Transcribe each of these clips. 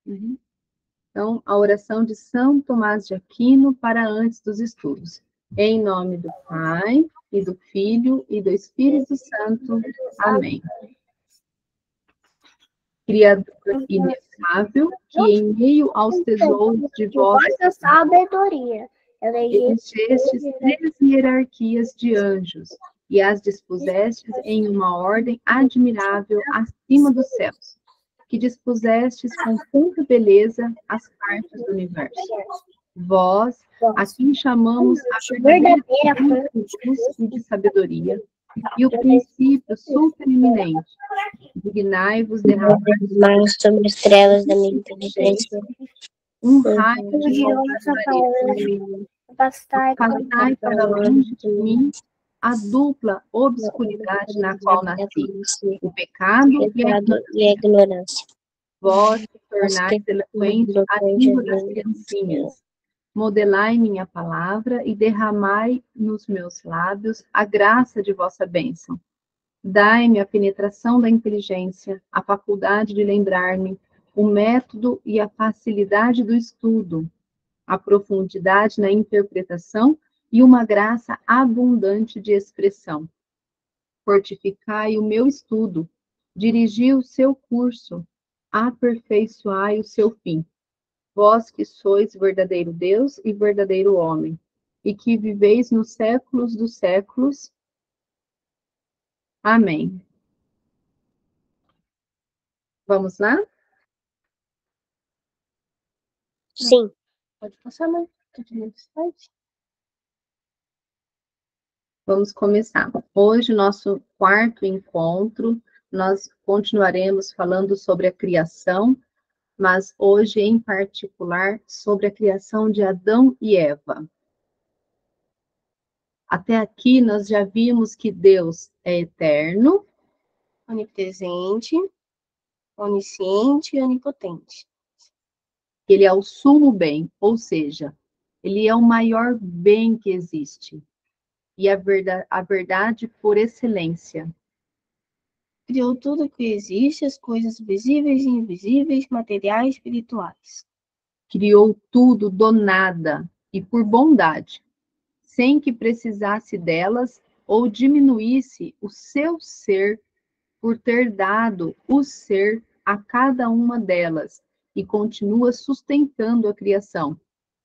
Uhum. Então, a oração de São Tomás de Aquino para antes dos estudos. Em nome do Pai, e do Filho, e do Espírito Santo. Amém. Criador inefável, que em meio aos tesouros de vossa sabedoria elegestes 3 hierarquias de anjos, e as dispusestes em uma ordem admirável acima dos céus, que dispusestes com tanta beleza as partes do universo. Vós, a quem chamamos a verdadeira fonte de luz e de sabedoria, e o princípio supereminente, dignai-vos derramar sobre as trevas da minha inteligência. um raio de vossa clareza. Afastai para longe de mim a dupla obscuridade na qual nasci, o pecado e a ignorância. Vós que tornais eloquente a língua das criancinhas, modelai minha palavra e derramai nos meus lábios a graça de vossa bênção. Dai-me a penetração da inteligência, a faculdade de lembrar-me, o método e a facilidade do estudo, a profundidade na interpretação e uma graça abundante de expressão. Fortificai o meu estudo, dirigi o seu curso, aperfeiçoai o seu fim. Vós que sois verdadeiro Deus e verdadeiro homem, e que viveis nos séculos dos séculos. Amém. Vamos lá? Sim. Pode passar, mãe. Vamos começar. Hoje, nosso quarto encontro, nós continuaremos falando sobre a criação, mas hoje, em particular, sobre a criação de Adão e Eva. Até aqui, nós já vimos que Deus é eterno, Onipresente, onisciente e onipotente. ele é o sumo bem, ou seja, ele é o maior bem que existe, e a verdade por excelência. Criou tudo que existe, as coisas visíveis e invisíveis, materiais e espirituais. Criou tudo do nada e por bondade, sem que precisasse delas ou diminuísse o seu ser por ter dado o ser a cada uma delas, e continua sustentando a criação,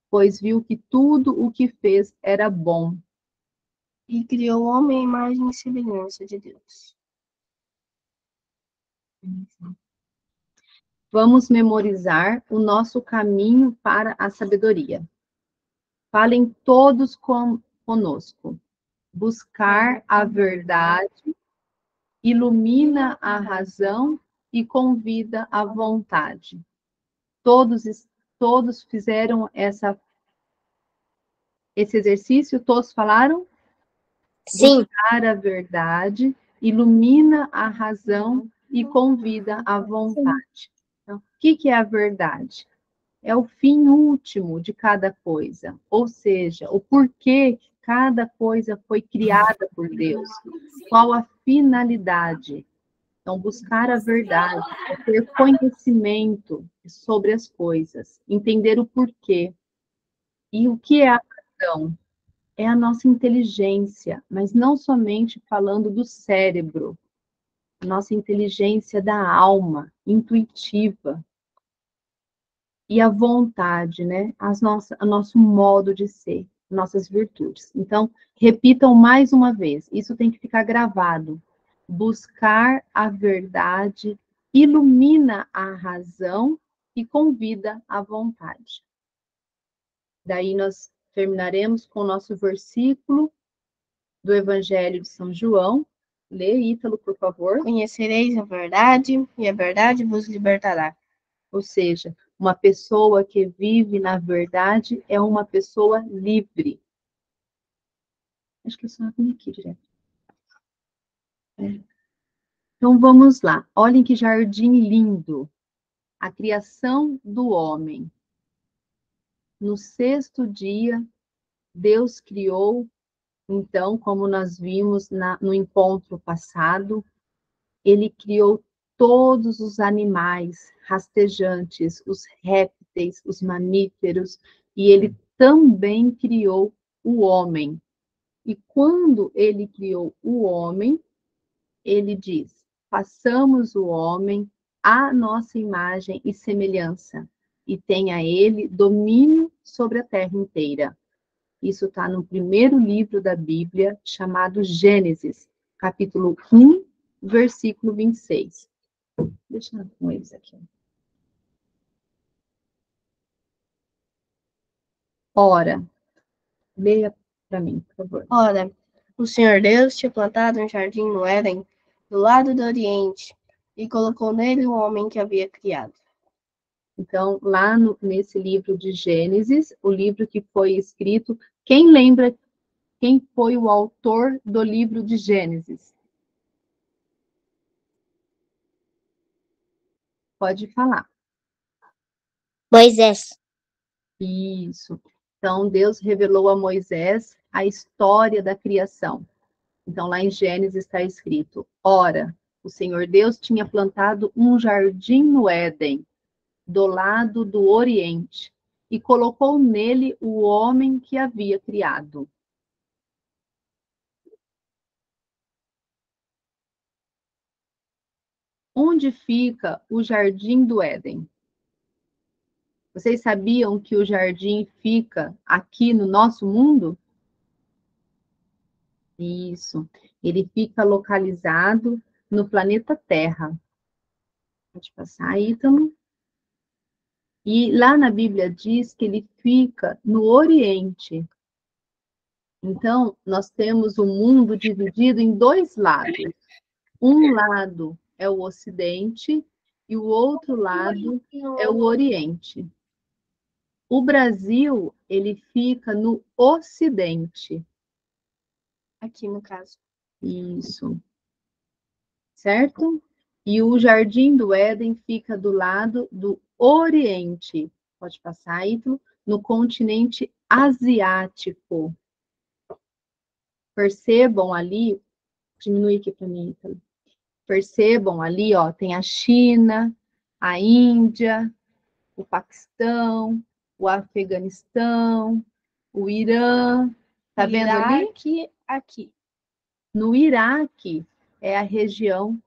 pois viu que tudo o que fez era bom. E criou o homem à imagem e semelhança de Deus. Vamos memorizar o nosso caminho para a sabedoria. Falem todos conosco. Buscar a verdade ilumina a razão e convida à vontade. Todos fizeram esse exercício? Todos falaram? Sim. Buscar a verdade ilumina a razão e convida à vontade. Então, o que é a verdade? É o fim último de cada coisa, ou seja, o porquê que cada coisa foi criada por Deus, qual a finalidade. Então, buscar a verdade é ter conhecimento sobre as coisas, entender o porquê. E o que é a razão? É a nossa inteligência, mas não somente falando do cérebro, a nossa inteligência da alma, intuitiva. E a vontade, né? O nosso modo de ser, nossas virtudes. Então, repitam mais uma vez, isso tem que ficar gravado. Buscar a verdade ilumina a razão e convida à vontade. Daí nós terminaremos com o nosso versículo do Evangelho de São João. Lê, Ítalo, por favor. Conhecereis a verdade, e a verdade vos libertará. Ou seja, uma pessoa que vive na verdade é uma pessoa livre. Acho que eu só vim aqui direto. Então vamos lá. Olhem que jardim lindo. A criação do homem. No sexto dia, Deus criou, então, como nós vimos no encontro passado, ele criou todos os animais rastejantes, os répteis, os mamíferos, e ele também criou o homem. E quando ele criou o homem, ele diz: façamos o homem à nossa imagem e semelhança, e tenha ele domínio sobre a terra inteira. Isso está no primeiro livro da Bíblia, chamado Gênesis, capítulo 1, versículo 26. Deixa eu com eles aqui. Ora, leia para mim, por favor. Ora, o Senhor Deus tinha plantado um jardim no Éden, do lado do Oriente, e colocou nele o homem que havia criado. Então, lá nesse livro de Gênesis, o livro que foi escrito, quem lembra quem foi o autor do livro de Gênesis? Pode falar. Moisés. Isso. Então, Deus revelou a Moisés a história da criação. Então, lá em Gênesis está escrito: ora, o Senhor Deus tinha plantado um jardim no Éden, do lado do Oriente, e colocou nele o homem que havia criado. Onde fica o jardim do Éden? Vocês sabiam que o jardim fica aqui no nosso mundo? Isso. Ele fica localizado no planeta Terra. Pode passar, Ítalo. E lá na Bíblia diz que ele fica no Oriente. Então, nós temos o mundo dividido em dois lados. Um lado é o Ocidente e o outro lado é o Oriente. O Brasil, ele fica no Ocidente. Aqui no caso. Isso. Certo? E o Jardim do Éden fica do lado do Oriente. Pode passar, Ítalo, no continente asiático. Percebam ali, diminui aqui para mim, Ítalo. Percebam ali, ó, tem a China, a Índia, o Paquistão, o Afeganistão, o Irã. Tá vendo ali? Iraque, aqui. No Iraque é a região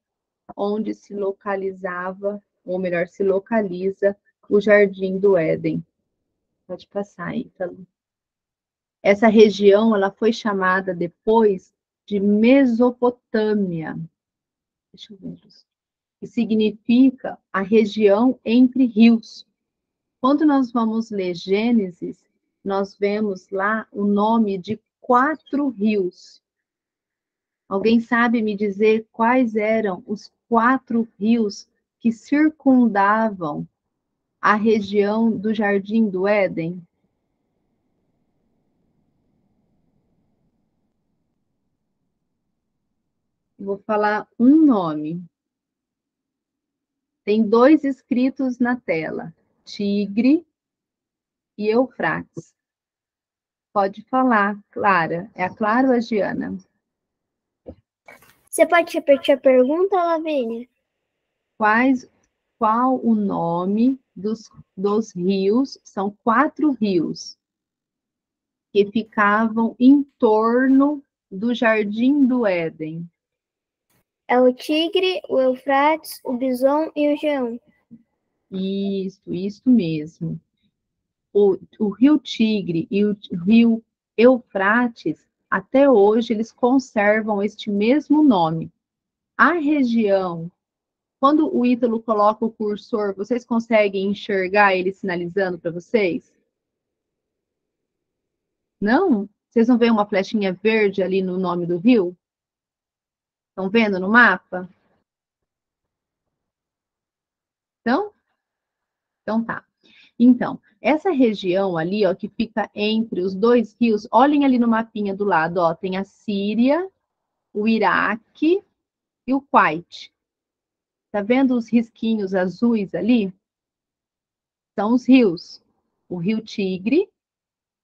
onde se localizava, ou melhor, se localiza o Jardim do Éden. Pode passar, Ítalo. Essa região, ela foi chamada depois de Mesopotâmia. Deixa eu ver isso. Que significa a região entre rios. Quando nós vamos ler Gênesis, nós vemos lá o nome de 4 rios. Alguém sabe me dizer quais eram os 4 rios que circundavam a região do Jardim do Éden? Vou falar um nome. Tem 2 escritos na tela: Tigre e Eufrates. Pode falar, Clara. É a Clara ou a Giana? Você pode repetir a pergunta, Lavínia? Qual o nome dos rios? São 4 rios que ficavam em torno do Jardim do Éden. É o Tigre, o Eufrates, o Bison e o Geão. Isso mesmo. O rio Tigre e o rio Eufrates, até hoje, eles conservam este mesmo nome. A região, quando o Ítalo coloca o cursor, vocês conseguem enxergar ele sinalizando para vocês? Não? Vocês não veem uma flechinha verde ali no nome do rio? Estão vendo no mapa? Então? Então tá. Então, essa região ali, ó, que fica entre os 2 rios, olhem ali no mapinha do lado, ó, tem a Síria, o Iraque e o Kuwait. Tá vendo os risquinhos azuis ali? São os rios. O rio Tigre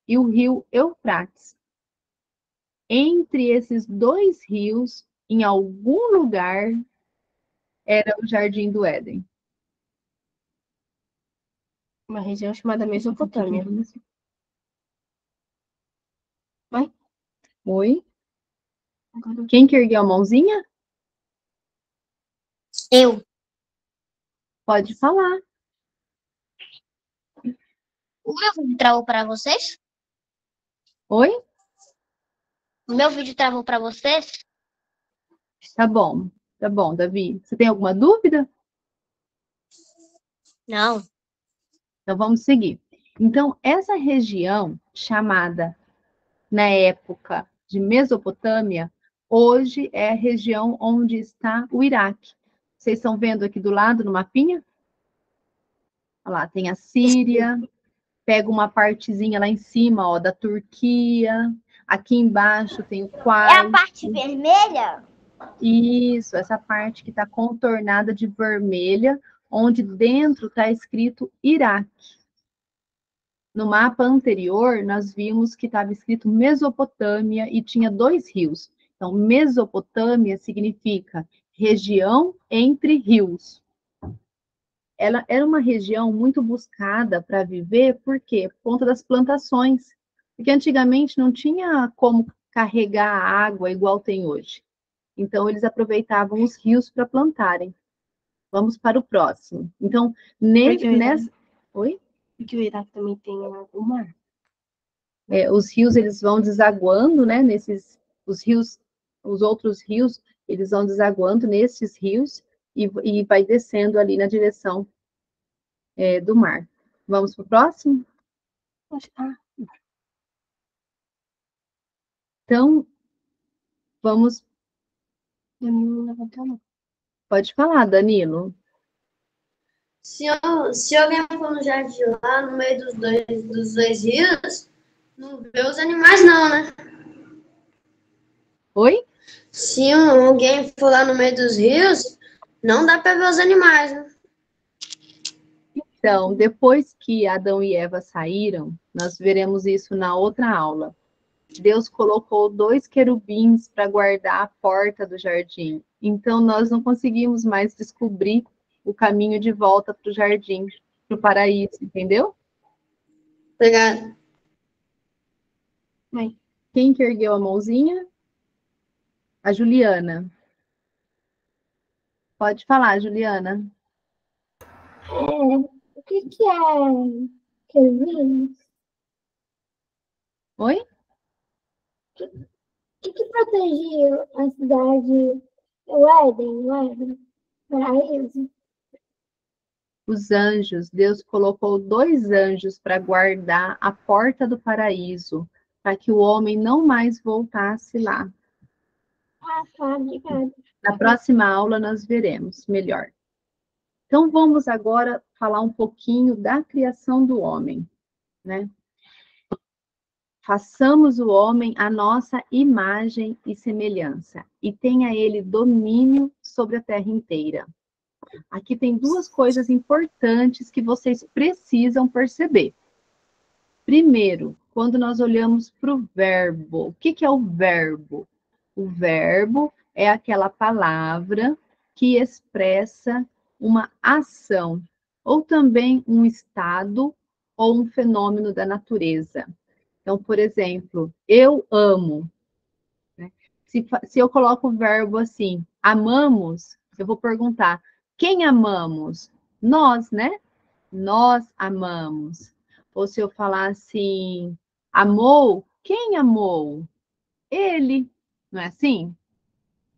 e o rio Eufrates. Entre esses 2 rios, em algum lugar, era o Jardim do Éden? Uma região chamada Mesopotâmia. Vai? Oi? Quem que ergueu a mãozinha? Eu. Pode falar. O meu vídeo travou para vocês? Oi? O meu vídeo travou para vocês? Tá bom, Davi. Você tem alguma dúvida? Não. Então vamos seguir. Então, essa região chamada na época de Mesopotâmia, hoje é a região onde está o Iraque. Vocês estão vendo aqui do lado no mapinha? Olha lá, tem a Síria, pega uma partezinha lá em cima, ó, da Turquia. Aqui embaixo tem o É a Kuwait. parte vermelha? Isso, essa parte que está contornada de vermelha, onde dentro está escrito Iraque. No mapa anterior, nós vimos que estava escrito Mesopotâmia e tinha 2 rios. Então, Mesopotâmia significa região entre rios. Ela era uma região muito buscada para viver, por quê? Por conta das plantações. Porque antigamente não tinha como carregar a água igual tem hoje. Então, eles aproveitavam os rios para plantarem. Vamos para o próximo. Então, nessa. Oi? Porque o Iraque também tem o mar. Os rios eles vão desaguando, né? Os rios, os outros rios, eles vão desaguando nesses rios e vai descendo ali na direção do mar. Vamos para o próximo? Então, vamos. Danilo levantou a mão. Pode falar, Danilo. Se alguém for no jardim lá, no meio dos dois rios, não vê os animais não, né? Oi? Se alguém for lá no meio dos rios, não dá para ver os animais, né? Então, depois que Adão e Eva saíram, nós veremos isso na outra aula. Deus colocou 2 querubins para guardar a porta do jardim. Então, nós não conseguimos mais descobrir o caminho de volta para o jardim, para o paraíso, entendeu? Obrigada. Mãe. Quem que ergueu a mãozinha? A Juliana. Pode falar, Juliana. O que é querubins? Oi? O que protegia a cidade? O Éden? Paraíso? Os anjos. Deus colocou 2 anjos para guardar a porta do paraíso, para que o homem não mais voltasse lá. Ah, tá, obrigada. Na próxima aula nós veremos melhor. Então vamos agora falar um pouquinho da criação do homem, né? Façamos o homem à nossa imagem e semelhança, e tenha ele domínio sobre a terra inteira. Aqui tem 2 coisas importantes que vocês precisam perceber. Primeiro, quando nós olhamos para o verbo, o que é o verbo? O verbo é aquela palavra que expressa uma ação, ou também um estado ou um fenômeno da natureza. Então, por exemplo, eu amo. Né? Se eu coloco o verbo assim, amamos, eu vou perguntar, quem amamos? Nós, né? Nós amamos. Ou se eu falar assim, amou, quem amou? Ele, não é assim?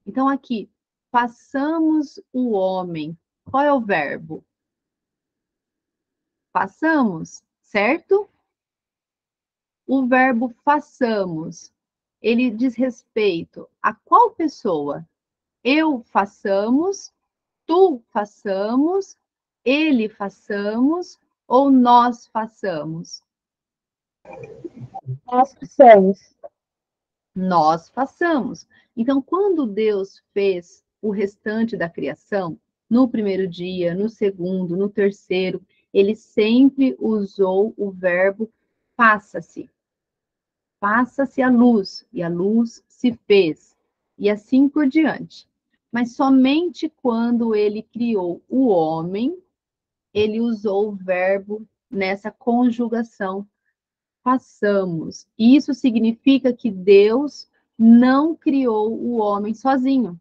Então, aqui, façamos o homem. Qual é o verbo? Façamos, certo? O verbo façamos, ele diz respeito a qual pessoa? Eu façamos, tu façamos, ele façamos ou nós façamos? Nós precisamos. Nós façamos. Então, quando Deus fez o restante da criação, no primeiro dia, no segundo, no terceiro, ele sempre usou o verbo faça-se. Faça-se a luz, e a luz se fez, e assim por diante. Mas somente quando ele criou o homem, ele usou o verbo nessa conjugação, façamos. Isso significa que Deus não criou o homem sozinho.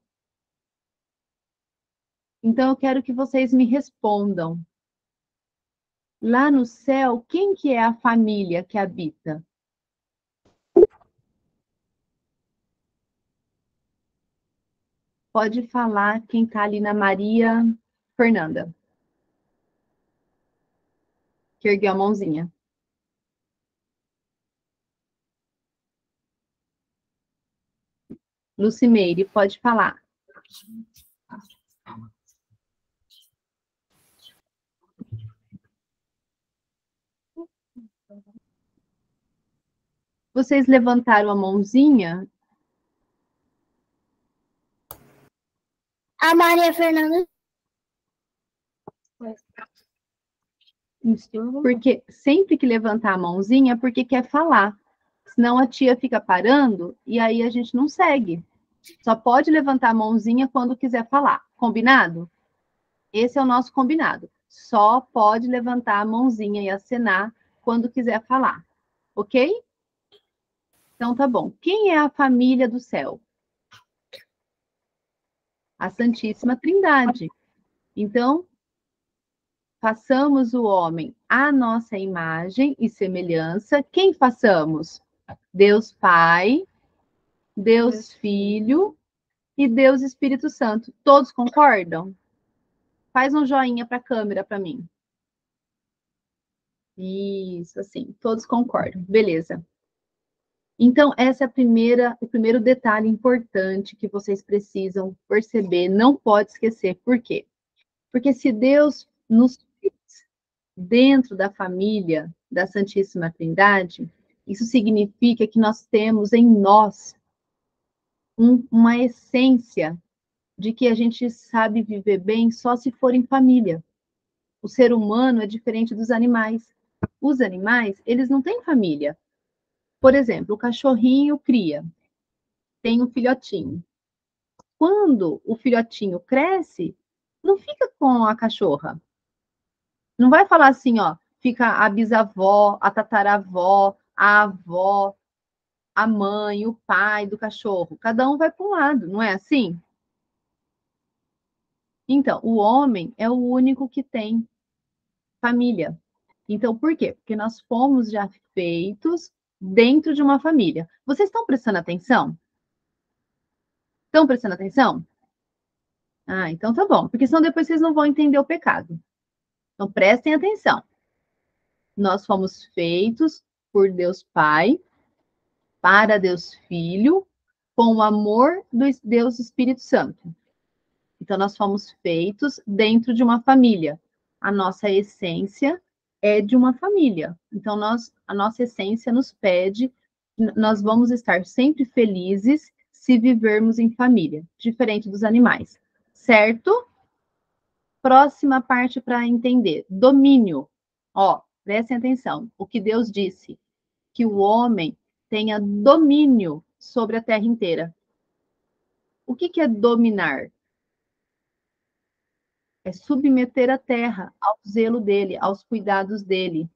Então, eu quero que vocês me respondam. Lá no céu, quem que é a família que habita? Pode falar quem está ali na Maria Fernanda. Que ergueu a mãozinha. Lucimeire, pode falar. Vocês levantaram a mãozinha? A Maria Fernanda. Porque sempre que levantar a mãozinha é porque quer falar. Senão a tia fica parando e aí a gente não segue. Só pode levantar a mãozinha quando quiser falar. Combinado? Esse é o nosso combinado. Só pode levantar a mãozinha e acenar quando quiser falar. Ok? Então tá bom. Quem é a família do céu? A Santíssima Trindade. Então, façamos o homem à nossa imagem e semelhança. Quem façamos? Deus Pai, Deus Filho e Deus Espírito Santo. Todos concordam? Faz um joinha para a câmera para mim. Isso, assim, todos concordam. Beleza. Então, essa é o primeiro detalhe importante que vocês precisam perceber, não pode esquecer. Por quê? Porque se Deus nos fez dentro da família da Santíssima Trindade, isso significa que nós temos em nós uma essência de que a gente sabe viver bem só se for em família. O ser humano é diferente dos animais. Os animais, eles não têm família. Por exemplo, o cachorrinho cria, tem um filhotinho. Quando o filhotinho cresce, não fica com a cachorra. Não vai falar assim, ó, fica a bisavó, a tataravó, a avó, a mãe, o pai do cachorro. Cada um vai para um lado, não é assim? Então, o homem é o único que tem família. Então, por quê? Porque nós fomos já feitos dentro de uma família. Vocês estão prestando atenção? Estão prestando atenção? Ah, então tá bom, porque senão depois vocês não vão entender o pecado. Então prestem atenção. Nós fomos feitos por Deus Pai, para Deus Filho, com o amor do Deus Espírito Santo. Então nós fomos feitos dentro de uma família. A nossa essência é de uma família. Então a nossa essência nos pede, nós vamos estar sempre felizes se vivermos em família, diferente dos animais. Certo? Próxima parte para entender. Domínio. Ó, prestem atenção. O que Deus disse? Que o homem tenha domínio sobre a terra inteira. O que é dominar? É submeter a terra ao zelo dele, aos cuidados dele.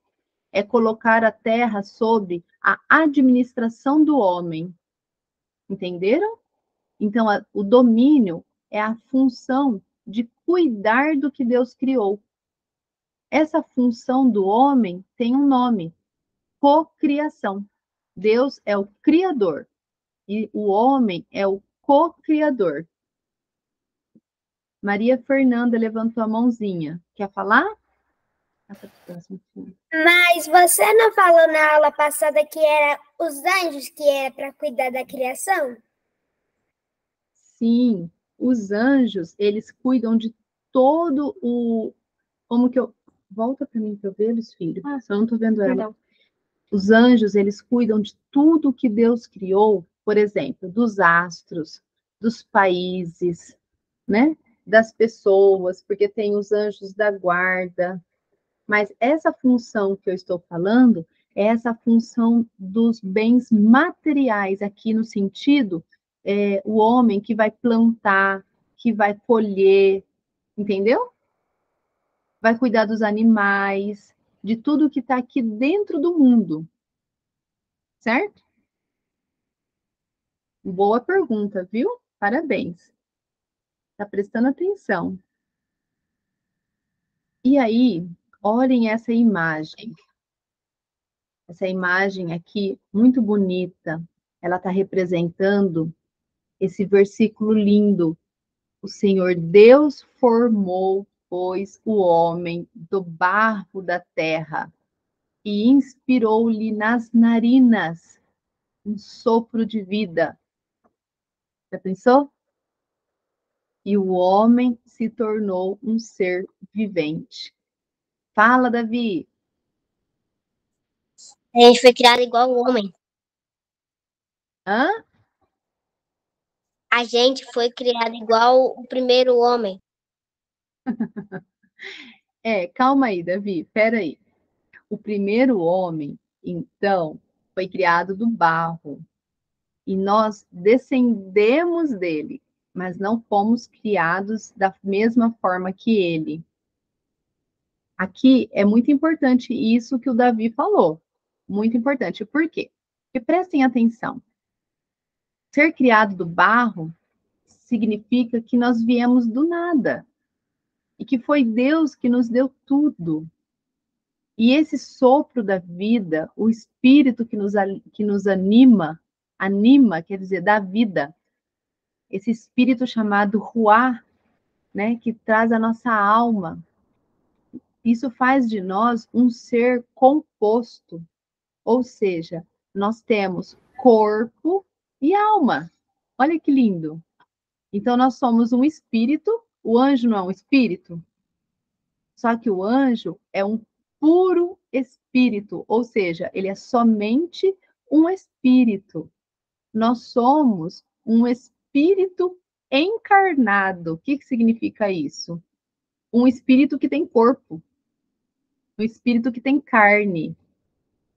É colocar a terra sobre a administração do homem. Entenderam? Então, o domínio é a função de cuidar do que Deus criou. Essa função do homem tem um nome: cocriação. Deus é o criador e o homem é o co-criador. Maria Fernanda levantou a mãozinha. Quer falar? Mas você não falou na aula passada que era os anjos que era para cuidar da criação? Sim, os anjos, eles cuidam de todo o... Como que eu... Volta para mim para eu ver eles, filho. Só não estou vendo ela. Perdão. Os anjos, eles cuidam de tudo que Deus criou, por exemplo, dos astros, dos países, né? Das pessoas, porque tem os anjos da guarda. Mas essa função que eu estou falando é essa função dos bens materiais, aqui no sentido, o homem que vai plantar, que vai colher, entendeu? Vai cuidar dos animais, de tudo que está aqui dentro do mundo, certo? Boa pergunta, viu? Parabéns. Está prestando atenção. E aí, olhem essa imagem. Essa imagem aqui, muito bonita, ela está representando esse versículo lindo. O Senhor Deus formou, pois, o homem do barro da terra e inspirou-lhe nas narinas um sopro de vida. Já pensou? E o homem se tornou um ser vivente. Fala, Davi. A gente foi criado igual o homem. Hã? A gente foi criado igual o primeiro homem. Calma aí, Davi, peraí. O primeiro homem, então, foi criado do barro. E nós descendemos dele, mas não fomos criados da mesma forma que ele. Aqui é muito importante isso que o Davi falou. Muito importante. Por quê? Porque prestem atenção. Ser criado do barro significa que nós viemos do nada. E que foi Deus que nos deu tudo. E esse sopro da vida, o espírito que nos anima, quer dizer, dá vida, esse espírito chamado Ruá, né, que traz a nossa alma, isso faz de nós um ser composto, ou seja, nós temos corpo e alma. Olha que lindo. Então, nós somos um espírito, o anjo não é um espírito, só que o anjo é um puro espírito, ou seja, ele é somente um espírito. Nós somos um espírito encarnado. O que significa isso? Um espírito que tem corpo, um espírito que tem carne,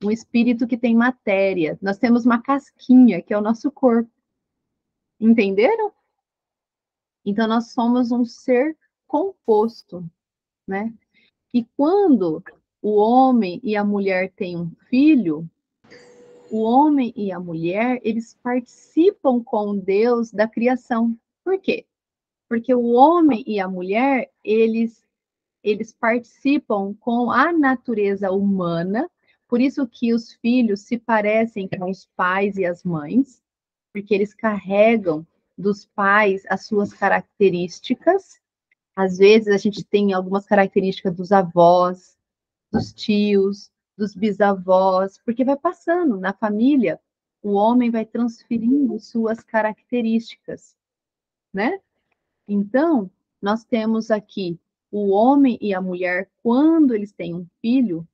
um espírito que tem matéria. Nós temos uma casquinha, que é o nosso corpo. Entenderam? Então, nós somos um ser composto, né? E quando o homem e a mulher têm um filho, o homem e a mulher, eles participam com Deus da criação. Por quê? Porque o homem e a mulher, eles participam com a natureza humana, por isso que os filhos se parecem com os pais e as mães, porque eles carregam dos pais as suas características. Às vezes a gente tem algumas características dos avós, dos tios, dos bisavós, porque vai passando na família, o homem vai transferindo suas características, né? Então, nós temos aqui o homem e a mulher, quando eles têm um filho,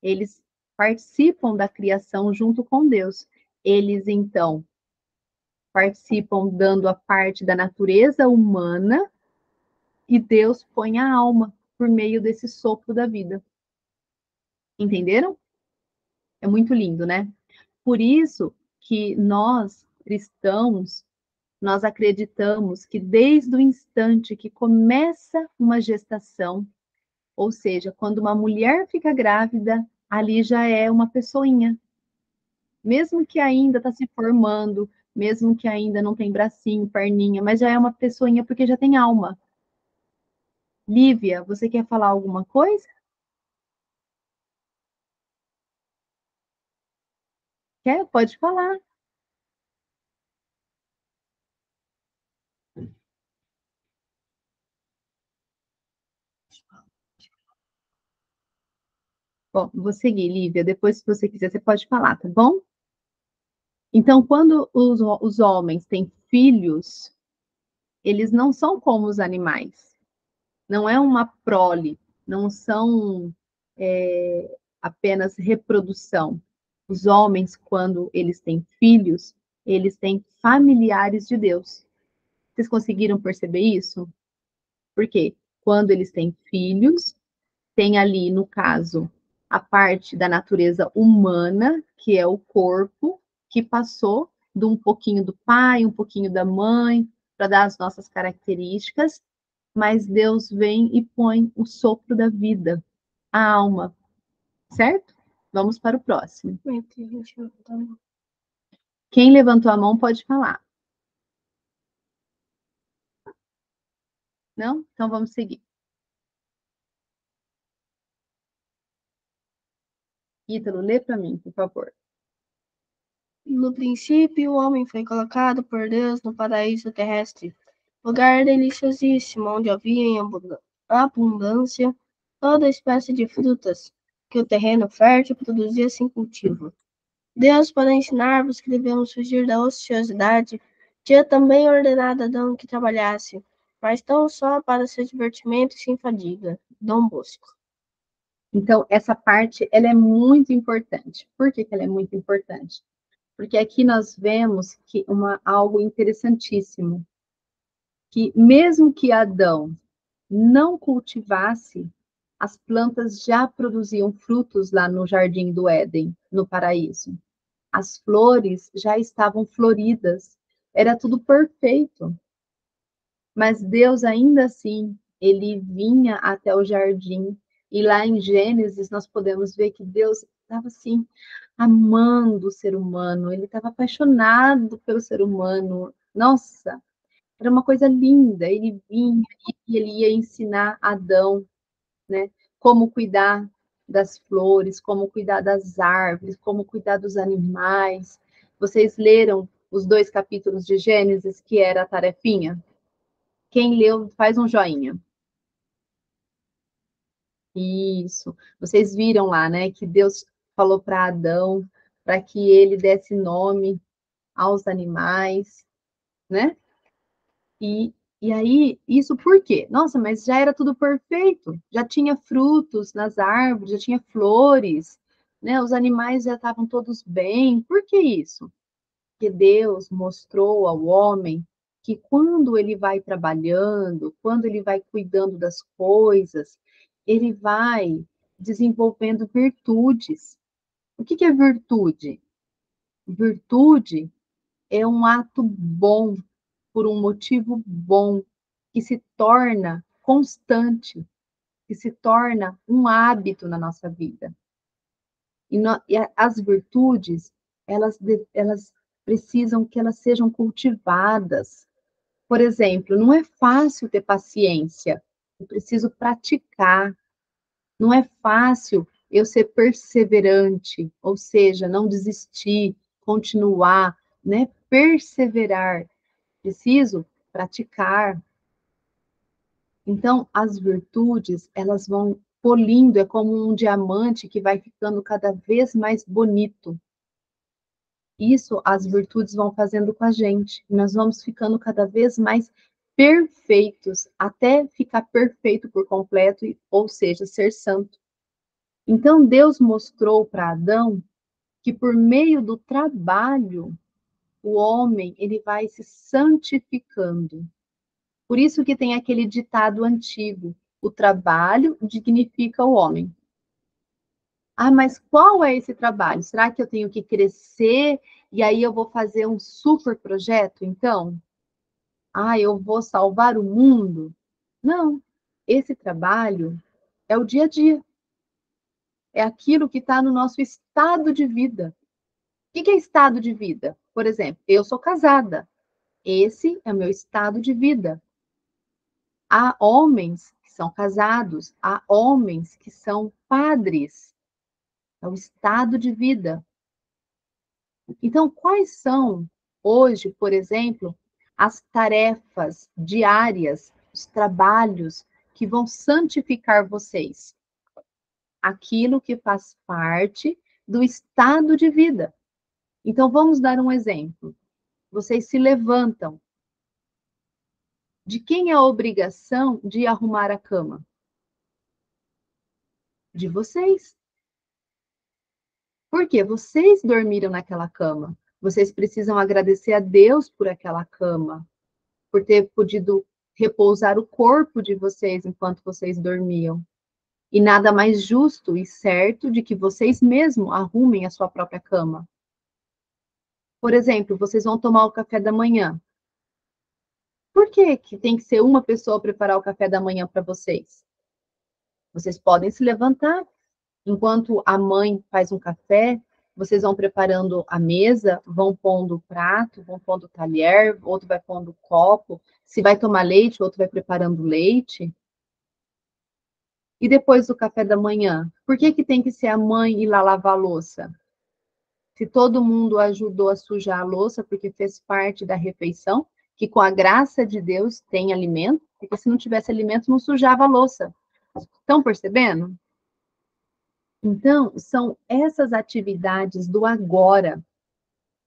eles participam da criação junto com Deus. Eles, então, participam dando a parte da natureza humana e Deus põe a alma por meio desse sopro da vida. Entenderam? É muito lindo, né? Por isso que nós, cristãos, nós acreditamos que desde o instante que começa uma gestação, ou seja, quando uma mulher fica grávida, ali já é uma pessoinha. Mesmo que ainda está se formando, mesmo que ainda não tem bracinho, perninha, mas já é uma pessoinha porque já tem alma. Lívia, você quer falar alguma coisa? Quer? Pode falar. Bom, vou seguir, Lívia. Depois, se você quiser, você pode falar, tá bom? Então, quando os homens têm filhos, eles não são como os animais. Não é uma prole, não são apenas reprodução. Os homens, quando eles têm filhos, eles têm familiares de Deus. Vocês conseguiram perceber isso? Porque quando eles têm filhos, tem ali, no caso, a parte da natureza humana, que é o corpo, que passou de um pouquinho do pai, um pouquinho da mãe, para dar as nossas características, mas Deus vem e põe o sopro da vida, a alma, certo? Vamos para o próximo. Quem levantou a mão pode falar. Não? Então vamos seguir. Ítalo, lê para mim, por favor. No princípio, o homem foi colocado por Deus no paraíso terrestre, lugar deliciosíssimo, onde havia em abundância toda espécie de frutas, que o terreno fértil produzia sem cultivo. Deus, para ensinar-vos que devemos fugir da ociosidade, tinha também ordenado a Adão que trabalhasse, mas tão só para seu divertimento e sem fadiga. Dom Bosco. Então, essa parte, ela é muito importante. Por que ela é muito importante? Porque aqui nós vemos que algo interessantíssimo, que mesmo que Adão não cultivasse, as plantas já produziam frutos lá no jardim do Éden, no paraíso. As flores já estavam floridas, era tudo perfeito. Mas Deus, ainda assim, ele vinha até o jardim, e lá em Gênesis nós podemos ver que Deus estava assim, amando o ser humano, ele estava apaixonado pelo ser humano. Nossa, era uma coisa linda. Ele vinha e ele ia ensinar Adão, né, como cuidar das flores, como cuidar das árvores, como cuidar dos animais. Vocês leram os 2 capítulos de Gênesis, que era a tarefinha? Quem leu, faz um joinha. Isso. Vocês viram lá, né, que Deus falou para Adão para que ele desse nome aos animais, né? E aí, isso por quê? Nossa, mas já era tudo perfeito, já tinha frutos nas árvores, já tinha flores, né? Os animais já estavam todos bem. Por que isso? Porque Deus mostrou ao homem que quando ele vai trabalhando, quando ele vai cuidando das coisas, ele vai desenvolvendo virtudes. O que é virtude? Virtude é um ato bom, por um motivo bom, que se torna constante, que se torna um hábito na nossa vida. E as virtudes, elas precisam que elas sejam cultivadas. Por exemplo, não é fácil ter paciência, eu preciso praticar. Não é fácil eu ser perseverante, ou seja, não desistir, continuar, né? Perseverar. Preciso praticar. Então, as virtudes, elas vão polindo, é como um diamante que vai ficando cada vez mais bonito. Isso as virtudes vão fazendo com a gente. Nós vamos ficando cada vez mais perfeitos, até ficar perfeito por completo, ou seja, ser santo. Então, Deus mostrou para Adão que por meio do trabalho, o homem, ele vai se santificando. Por isso que tem aquele ditado antigo, o trabalho dignifica o homem. Ah, mas qual é esse trabalho? Será que eu tenho que crescer e aí eu vou fazer um super projeto, então? Ah, eu vou salvar o mundo? Não, esse trabalho é o dia a dia. É aquilo que está no nosso estado de vida. O que é estado de vida? Por exemplo, eu sou casada. Esse é o meu estado de vida. Há homens que são casados, há homens que são padres. É o estado de vida. Então, quais são, hoje, por exemplo, as tarefas diárias, os trabalhos que vão santificar vocês? Aquilo que faz parte do estado de vida. Então, vamos dar um exemplo. Vocês se levantam. De quem é a obrigação de arrumar a cama? De vocês. Porque vocês dormiram naquela cama. Vocês precisam agradecer a Deus por aquela cama, por ter podido repousar o corpo de vocês enquanto vocês dormiam. E nada mais justo e certo de que vocês mesmos arrumem a sua própria cama. Por exemplo, vocês vão tomar o café da manhã. Por que tem que ser uma pessoa preparar o café da manhã para vocês? Vocês podem se levantar. Enquanto a mãe faz um café, vocês vão preparando a mesa, vão pondo o prato, vão pondo o talher, outro vai pondo o copo. Se vai tomar leite, outro vai preparando o leite. E depois do café da manhã, por que tem que ser a mãe ir lá lavar a louça? Se todo mundo ajudou a sujar a louça porque fez parte da refeição, que com a graça de Deus tem alimento, porque se não tivesse alimento não sujava a louça. Estão percebendo? Então, são essas atividades do agora,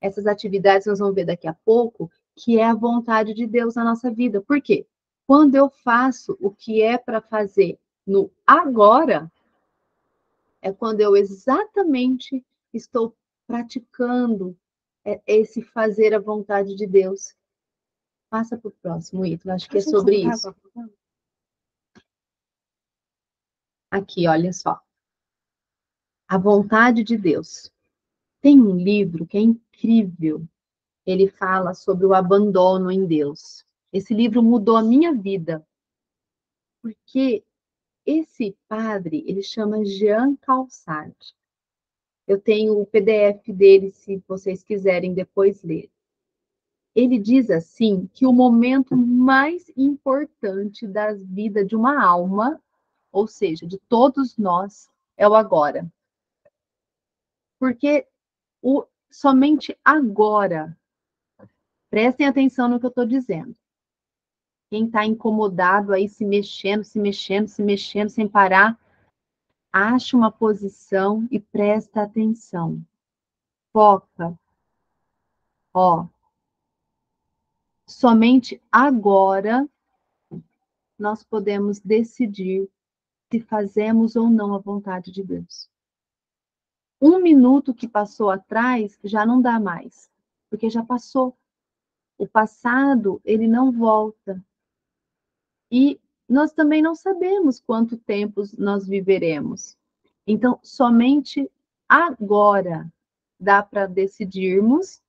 essas atividades nós vamos ver daqui a pouco, que é a vontade de Deus na nossa vida. Por quê? Quando eu faço o que é para fazer no agora, é quando eu exatamente estou praticando esse fazer a vontade de Deus. Passa para o próximo, Ítalo, acho que é sobre isso. Aqui, olha só. A vontade de Deus. Tem um livro que é incrível. Ele fala sobre o abandono em Deus. Esse livro mudou a minha vida. Porque esse padre, ele chama Jean Calçade. Eu tenho o PDF dele, se vocês quiserem depois ler. Ele diz assim que o momento mais importante da vida de uma alma, ou seja, de todos nós, é o agora. Porque somente agora, prestem atenção no que eu estou dizendo. Quem está incomodado aí, se mexendo, sem parar, acha uma posição e presta atenção. Foca. Ó, somente agora nós podemos decidir se fazemos ou não a vontade de Deus. Um minuto que passou atrás já não dá mais, porque já passou. O passado, ele não volta. E nós também não sabemos quanto tempo nós viveremos. Então, somente agora dá para decidirmos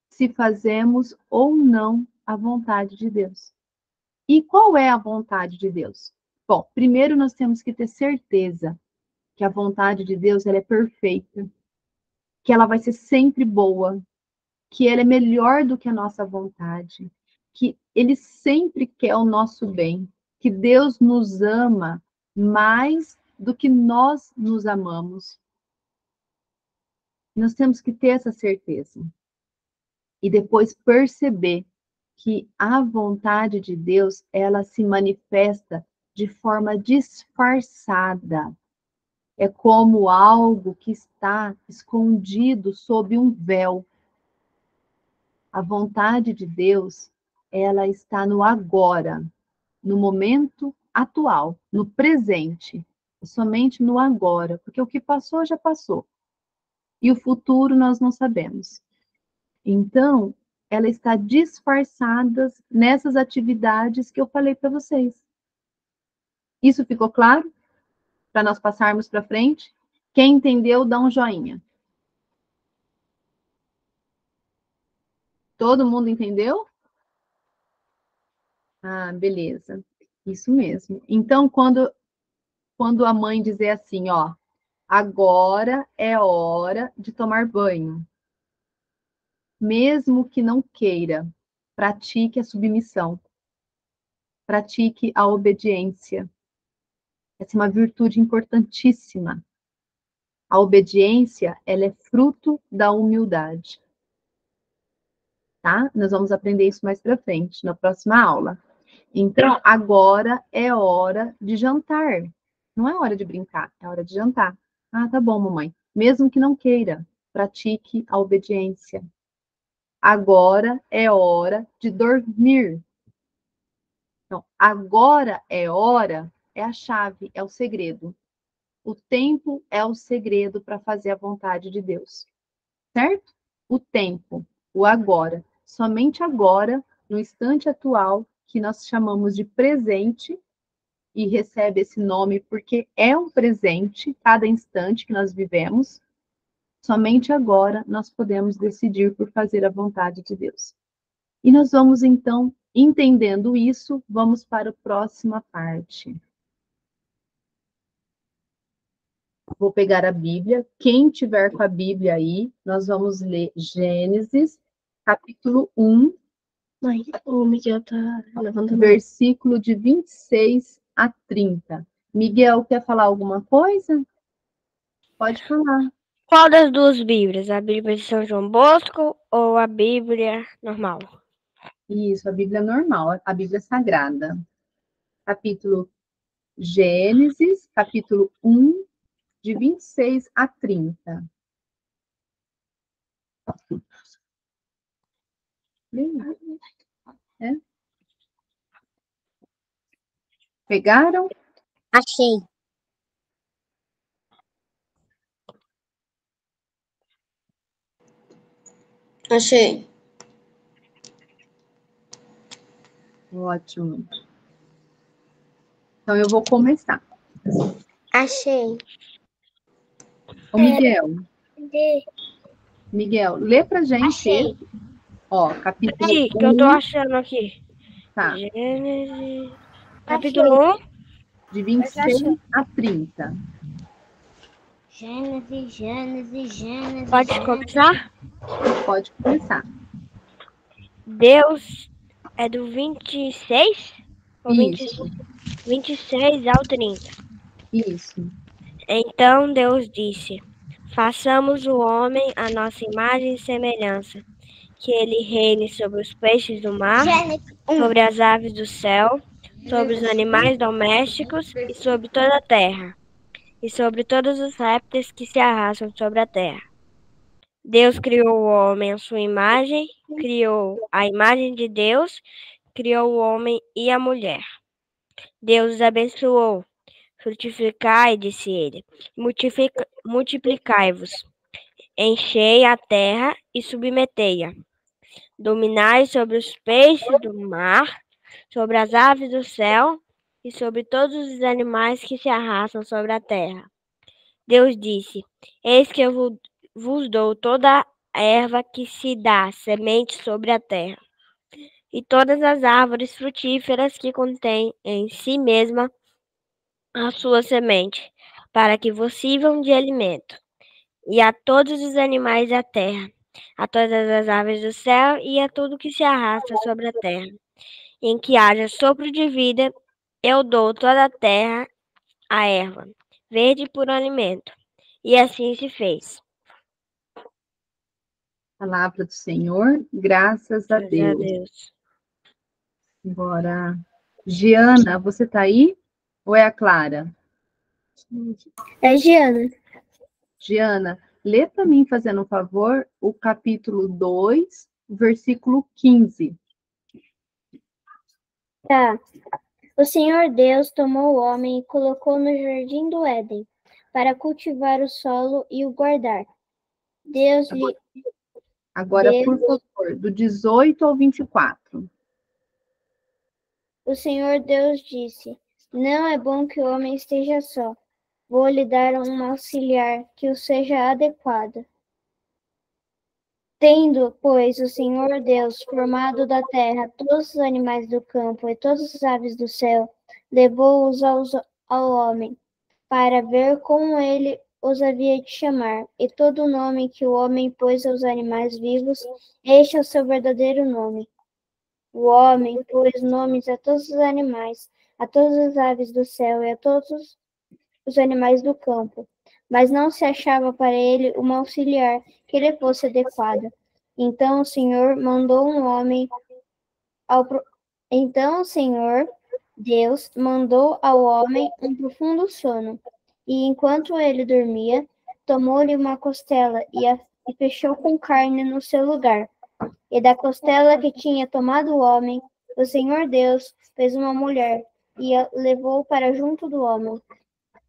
se fazemos ou não a vontade de Deus. E qual é a vontade de Deus? Bom, primeiro nós temos que ter certeza que a vontade de Deus ela é perfeita, que ela vai ser sempre boa, que ela é melhor do que a nossa vontade, que Ele sempre quer o nosso bem, que Deus nos ama mais do que nós nos amamos. Nós temos que ter essa certeza. E depois perceber que a vontade de Deus, ela se manifesta de forma disfarçada. É como algo que está escondido sob um véu. A vontade de Deus, ela está no agora, no momento atual, no presente, somente no agora, porque o que passou já passou. E o futuro nós não sabemos. Então, ela está disfarçada nessas atividades que eu falei para vocês. Isso ficou claro? Para nós passarmos para frente? Quem entendeu, dá um joinha. Todo mundo entendeu? Ah, beleza. Isso mesmo. Então, quando a mãe dizer assim, ó, agora é hora de tomar banho. Mesmo que não queira, pratique a submissão. Pratique a obediência. Essa é uma virtude importantíssima. A obediência, ela é fruto da humildade. Tá? Nós vamos aprender isso mais para frente, na próxima aula. Então, agora é hora de jantar. Não é hora de brincar, é hora de jantar. Ah, tá bom, mamãe. Mesmo que não queira, pratique a obediência. Agora é hora de dormir. Então, agora é hora, é a chave, é o segredo. O tempo é o segredo para fazer a vontade de Deus. Certo? O tempo, o agora. Somente agora, no instante atual, que nós chamamos de presente, e recebe esse nome porque é um presente, cada instante que nós vivemos, somente agora nós podemos decidir por fazer a vontade de Deus. E nós vamos, então, entendendo isso, vamos para a próxima parte. Vou pegar a Bíblia. Quem tiver com a Bíblia aí, nós vamos ler Gênesis, capítulo 1, Mãe, o Miguel tá levantando. versículo de 26 a 30. Miguel, quer falar alguma coisa? Pode falar. Qual das duas Bíblias? A Bíblia de São João Bosco ou a Bíblia normal? Isso, a Bíblia normal, a Bíblia Sagrada. Capítulo Gênesis, capítulo 1, de 26 a 30. É? Pegaram? Achei. Achei. Ótimo. Então, eu vou começar. Achei. Ô, Miguel, D. Miguel, lê pra gente. Achei. Ó, capítulo Aqui, que eu tô achando aqui. tá, Gênesis. Capítulo 1. de 26 a 30. Gênesis. Pode começar? Pode começar. Deus é do 26? Ou Isso, 26 ao 30. isso. Então Deus disse: façamos o homem à nossa imagem e semelhança, que ele reine sobre os peixes do mar, sobre as aves do céu, sobre os animais domésticos e sobre toda a terra, e sobre todos os répteis que se arrastam sobre a terra. Deus criou o homem à sua imagem, criou a imagem de Deus, criou o homem e a mulher. Deus os abençoou. Frutificai, disse ele, multiplicai-vos, enchei a terra e submetei-a. Dominai sobre os peixes do mar, sobre as aves do céu e sobre todos os animais que se arrastam sobre a terra. Deus disse: eis que eu vos dou toda a erva que se dá semente sobre a terra, e todas as árvores frutíferas que contêm em si mesma a sua semente, para que vos sirvam de alimento, e a todos os animais da terra, a todas as aves do céu e a tudo que se arrasta sobre a terra. Em que haja sopro de vida, eu dou toda a terra a erva, verde por alimento. E assim se fez. Palavra do Senhor, graças a Graças a Deus. Deus. Agora, Giana, você tá aí? Ou é a Clara? É Giana. Giana, lê para mim, fazendo um favor, o capítulo 2, versículo 15. Tá. O Senhor Deus tomou o homem e colocou no jardim do Éden, para cultivar o solo e o guardar. Deus lhe... Agora, Deus- por favor, do 18 ao 24. O Senhor Deus disse: não é bom que o homem esteja só. Vou lhe dar um auxiliar que o seja adequado. Tendo, pois, o Senhor Deus formado da terra todos os animais do campo e todas as aves do céu, levou-os ao homem, para ver como ele os havia de chamar. E todo o nome que o homem pôs aos animais vivos, este é o seu verdadeiro nome. O homem pôs nomes a todos os animais, a todas as aves do céu e a todos os animais do campo. Mas não se achava para ele uma auxiliar que lhe fosse adequada. Então o Senhor mandou um homem Então o Senhor Deus mandou ao homem um profundo sono, e enquanto ele dormia, tomou-lhe uma costela e fechou com carne no seu lugar. E da costela que tinha tomado o homem, o Senhor Deus fez uma mulher e a levou para junto do homem.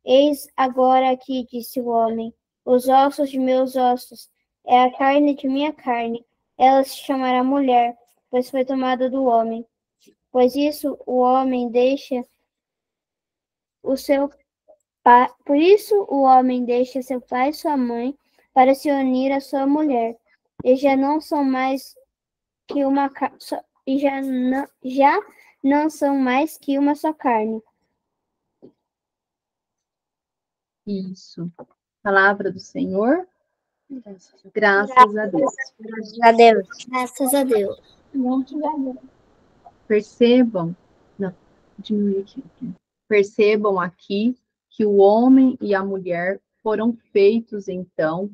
Eis agora aqui, disse o homem, os ossos de meus ossos, é a carne de minha carne. Ela se chamará mulher, pois foi tomada do homem. Pois isso o homem deixa o seu pai, por isso o homem deixa seu pai e sua mãe para se unir à sua mulher. E já não são mais que uma e já não são mais que uma só carne. Isso. Palavra do Senhor. Graças a Deus. Graças a Deus. Graças a Deus. Percebam, não, diminui aqui. Percebam aqui que o homem e a mulher foram feitos, então,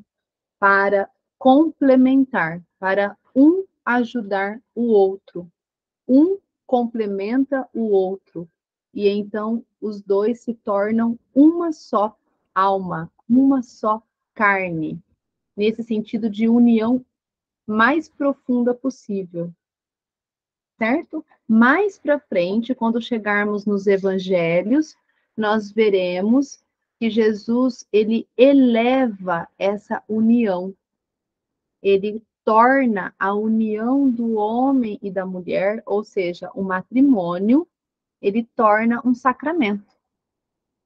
para complementar, para um ajudar o outro. Um complementa o outro. E então os dois se tornam uma só alma, uma só carne, nesse sentido de união mais profunda possível. Certo? Mais para frente, quando chegarmos nos evangelhos, nós veremos que Jesus, ele eleva essa união. Ele torna a união do homem e da mulher, ou seja, o matrimônio, ele torna um sacramento.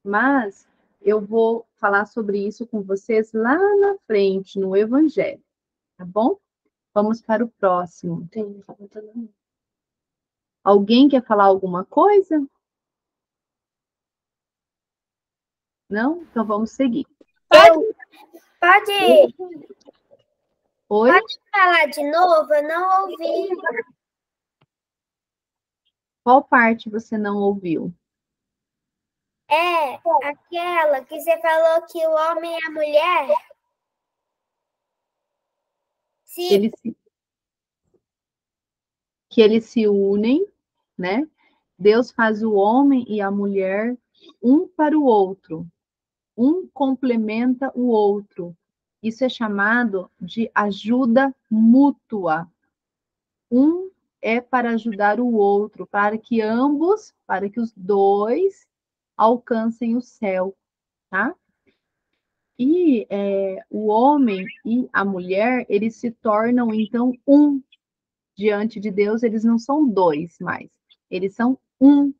Mas eu vou falar sobre isso com vocês lá na frente, no evangelho, tá bom? Vamos para o próximo. Alguém quer falar alguma coisa? Não? Então vamos seguir. Pode Oi? falar de novo? Eu não ouvi. Qual parte você não ouviu? É aquela que você falou que o homem e a mulher que eles se unem, né? Deus faz o homem e a mulher um para o outro. Um complementa o outro. Isso é chamado de ajuda mútua. Um é para ajudar o outro, para que os dois alcancem o céu, tá? E o homem e a mulher, eles se tornam, então, um. Diante de Deus, eles não são dois mais, eles são um.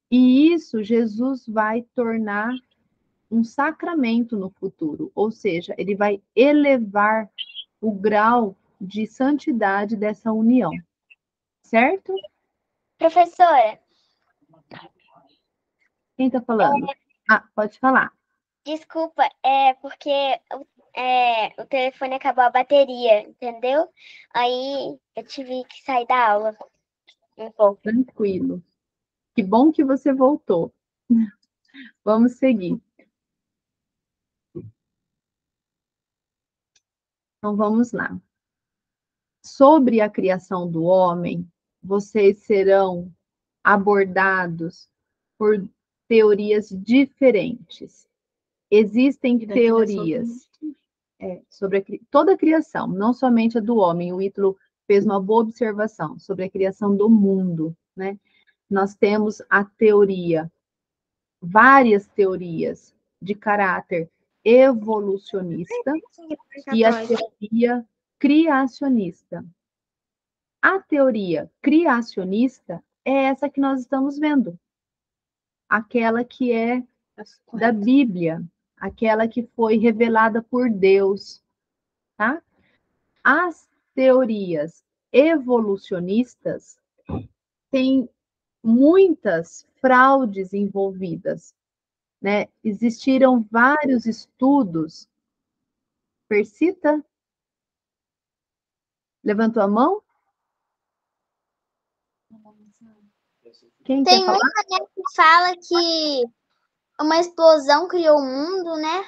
E isso Jesus vai tornar um sacramento no futuro, ou seja, ele vai elevar o grau de santidade dessa união, certo? Professora, Quem está falando? Ah, pode falar. desculpa, é porque o telefone acabou a bateria, entendeu? Aí eu tive que sair da aula um pouco. Tranquilo. Que bom que você voltou. Vamos seguir. Então vamos lá. Sobre a criação do homem, vocês serão abordados por teorias diferentes. Existem teorias sobre toda a criação, não somente a do homem. O Ítalo fez uma boa observação sobre a criação do mundo, né? Nós temos várias teorias de caráter evolucionista e a teoria criacionista. A teoria criacionista é essa que nós estamos vendo, aquela que é da Bíblia, aquela que foi revelada por Deus, tá? As teorias evolucionistas têm muitas fraudes envolvidas, né? Existiram vários estudos. Persita? Levantou a mão? Quem Tem quer falar? uma, né, que fala que uma explosão criou o mundo, né?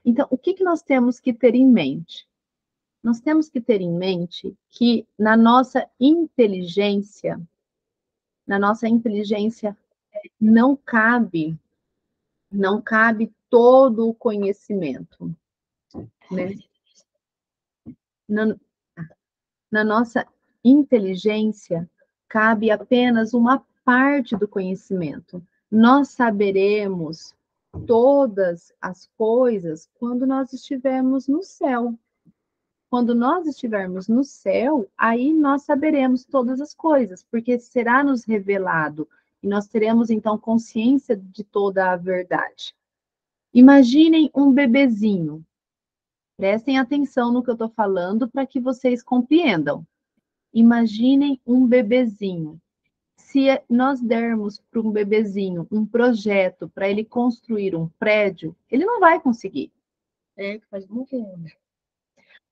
Então, o que nós temos que ter em mente? Nós temos que ter em mente que na nossa inteligência não cabe todo o conhecimento, né? Na nossa inteligência cabe apenas uma parte do conhecimento. Nós saberemos todas as coisas quando nós estivermos no céu. Quando nós estivermos no céu, aí nós saberemos todas as coisas, porque será nos revelado e nós teremos então consciência de toda a verdade. Imaginem um bebezinho. Prestem atenção no que eu estou falando para que vocês compreendam. imaginem um bebezinho. Se nós dermos para um bebezinho um projeto para ele construir um prédio, ele não vai conseguir. É, que faz muito tempo.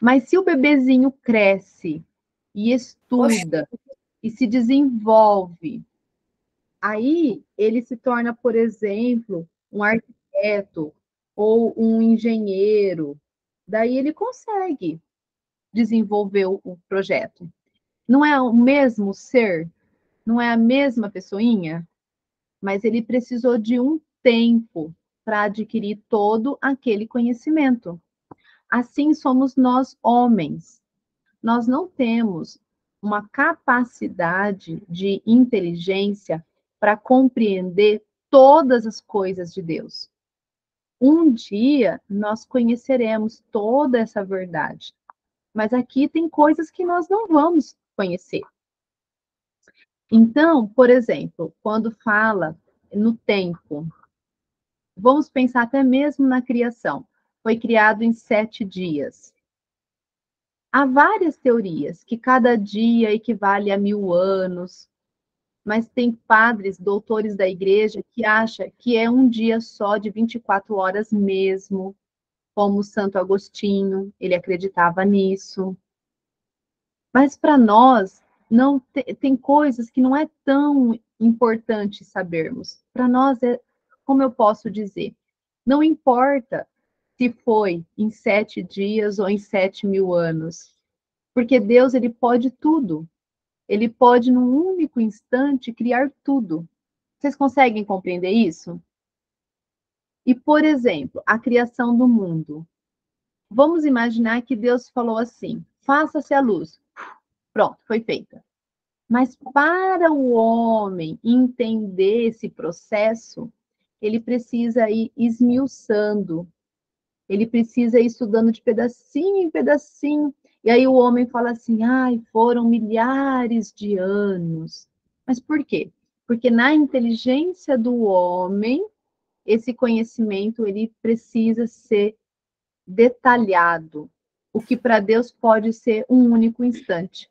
Mas se o bebezinho cresce e estuda e se desenvolve, aí ele se torna, por exemplo, um arquiteto ou um engenheiro. Daí ele consegue desenvolver o projeto. Não é o mesmo ser, não é a mesma pessoinha, mas ele precisou de um tempo para adquirir todo aquele conhecimento. Assim somos nós homens. Nós não temos uma capacidade de inteligência para compreender todas as coisas de Deus. Um dia nós conheceremos toda essa verdade, mas aqui tem coisas que nós não vamos conhecer. Então, por exemplo, quando fala no tempo, vamos pensar até mesmo na criação. Foi criado em 7 dias. Há várias teorias que cada dia equivale a 1000 anos, mas tem padres, doutores da igreja, que acham que é um dia só de 24 horas mesmo, como Santo Agostinho, ele acreditava nisso. Mas para nós, não tem coisas que não é tão importante sabermos. Para nós, como eu posso dizer, não importa se foi em 7 dias ou em 7.000 anos, porque Deus, ele pode tudo. Ele pode, num único instante, criar tudo. Vocês conseguem compreender isso? E, por exemplo, a criação do mundo. Vamos imaginar que Deus falou assim: faça-se a luz. Pronto, foi feita. Mas para o homem entender esse processo, ele precisa ir esmiuçando, ele precisa ir estudando de pedacinho em pedacinho. E aí o homem fala assim: ai, foram milhares de anos. Mas por quê? Porque na inteligência do homem, esse conhecimento ele precisa ser detalhado, o que para Deus pode ser um único instante.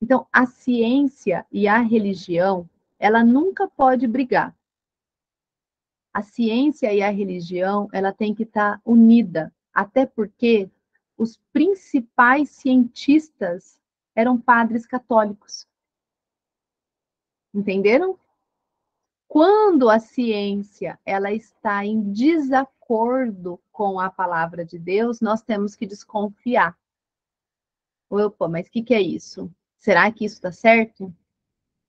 Então, a ciência e a religião, ela nunca pode brigar. A ciência e a religião, ela tem que estar unida, até porque os principais cientistas eram padres católicos. Entenderam? Quando a ciência ela está em desacordo com a palavra de Deus, nós temos que desconfiar. Opa, mas o que é isso? Será que isso está certo?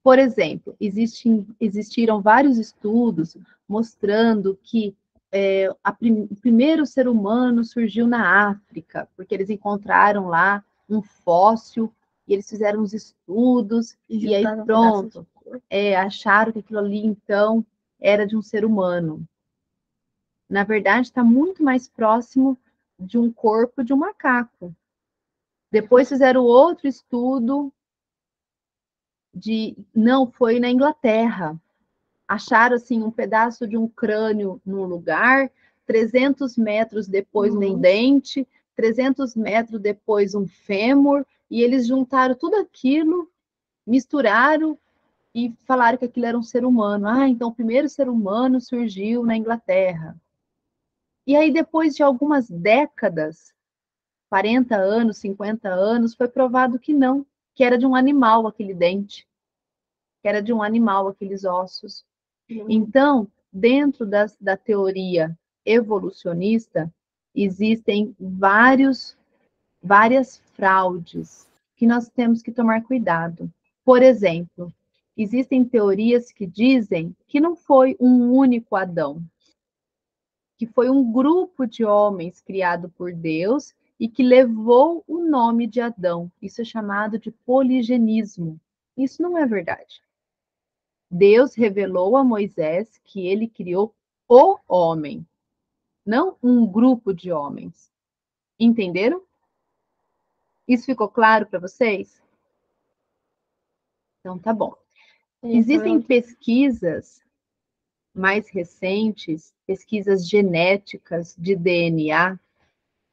Por exemplo, existiram vários estudos mostrando que o primeiro ser humano surgiu na África, porque eles encontraram lá um fóssil e eles fizeram uns estudos e aí pronto, acharam que aquilo ali então era de um ser humano. Na verdade, está muito mais próximo de um corpo de um macaco. Depois fizeram outro estudo não, foi na Inglaterra. Acharam assim um pedaço de um crânio num lugar, 300 metros depois um dente, 300 metros depois um fêmur, e eles juntaram tudo aquilo, misturaram e falaram que aquilo era um ser humano. Ah, então o primeiro ser humano surgiu na Inglaterra. E aí depois de algumas décadas, 40 anos, 50 anos, foi provado que não, que era de um animal aquele dente, que era de um animal aqueles ossos. Então, dentro da teoria evolucionista, existem várias fraudes que nós temos que tomar cuidado. Por exemplo, existem teorias que dizem que não foi um único Adão, que foi um grupo de homens criado por Deus e que levou o nome de Adão. Isso é chamado de poligenismo. Isso não é verdade. Deus revelou a Moisés que ele criou o homem, não um grupo de homens. Entenderam? Isso ficou claro para vocês? Então tá bom. Existem pesquisas mais recentes, pesquisas genéticas de DNA,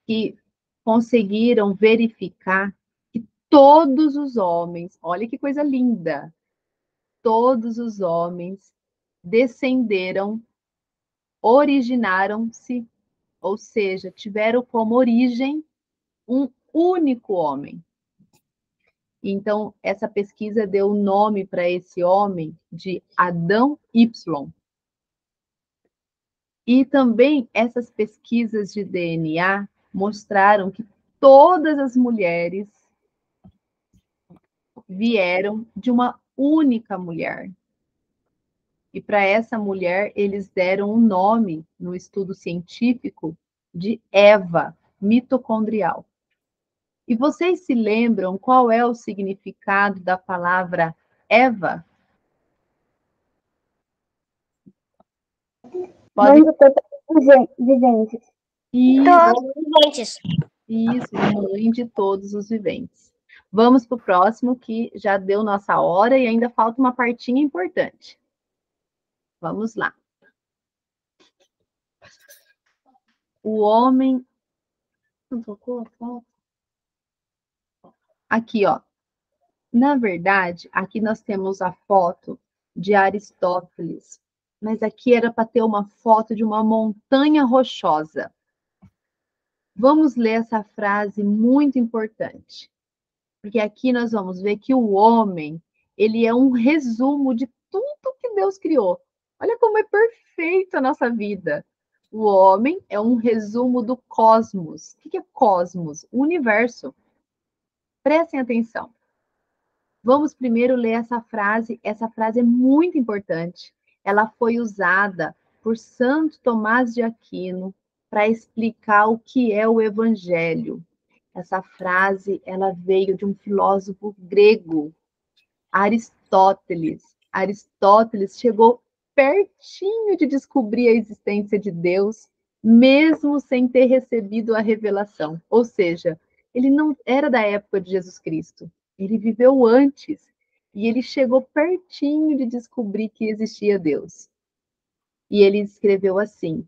que conseguiram verificar que todos os homens, olha que coisa linda, todos os homens descenderam, originaram-se, ou seja, tiveram como origem um único homem. Então, essa pesquisa deu o nome para esse homem de Adão Y. E também essas pesquisas de DNA mostraram que todas as mulheres vieram de uma única mulher. E para essa mulher, eles deram um nome no estudo científico de Eva mitocondrial. E vocês se lembram qual é o significado da palavra Eva? Pode... Viventes. Isso, mãe de todos os viventes. Vamos para o próximo, que já deu nossa hora e ainda falta uma partinha importante. Vamos lá. O homem... Não tocou a foto? Aqui, ó. Na verdade, aqui nós temos a foto de Aristóteles, mas aqui era para ter uma foto de uma montanha rochosa. Vamos ler essa frase muito importante, porque aqui nós vamos ver que o homem, ele é um resumo de tudo que Deus criou. Olha como é perfeita a nossa vida. O homem é um resumo do cosmos. O que é cosmos? O universo. Prestem atenção. Vamos primeiro ler essa frase. Essa frase é muito importante. Ela foi usada por Santo Tomás de Aquino para explicar o que é o Evangelho. Essa frase, ela veio de um filósofo grego, Aristóteles. Aristóteles chegou pertinho de descobrir a existência de Deus, mesmo sem ter recebido a revelação. Ou seja, ele não era da época de Jesus Cristo. Ele viveu antes e ele chegou pertinho de descobrir que existia Deus. E ele escreveu assim: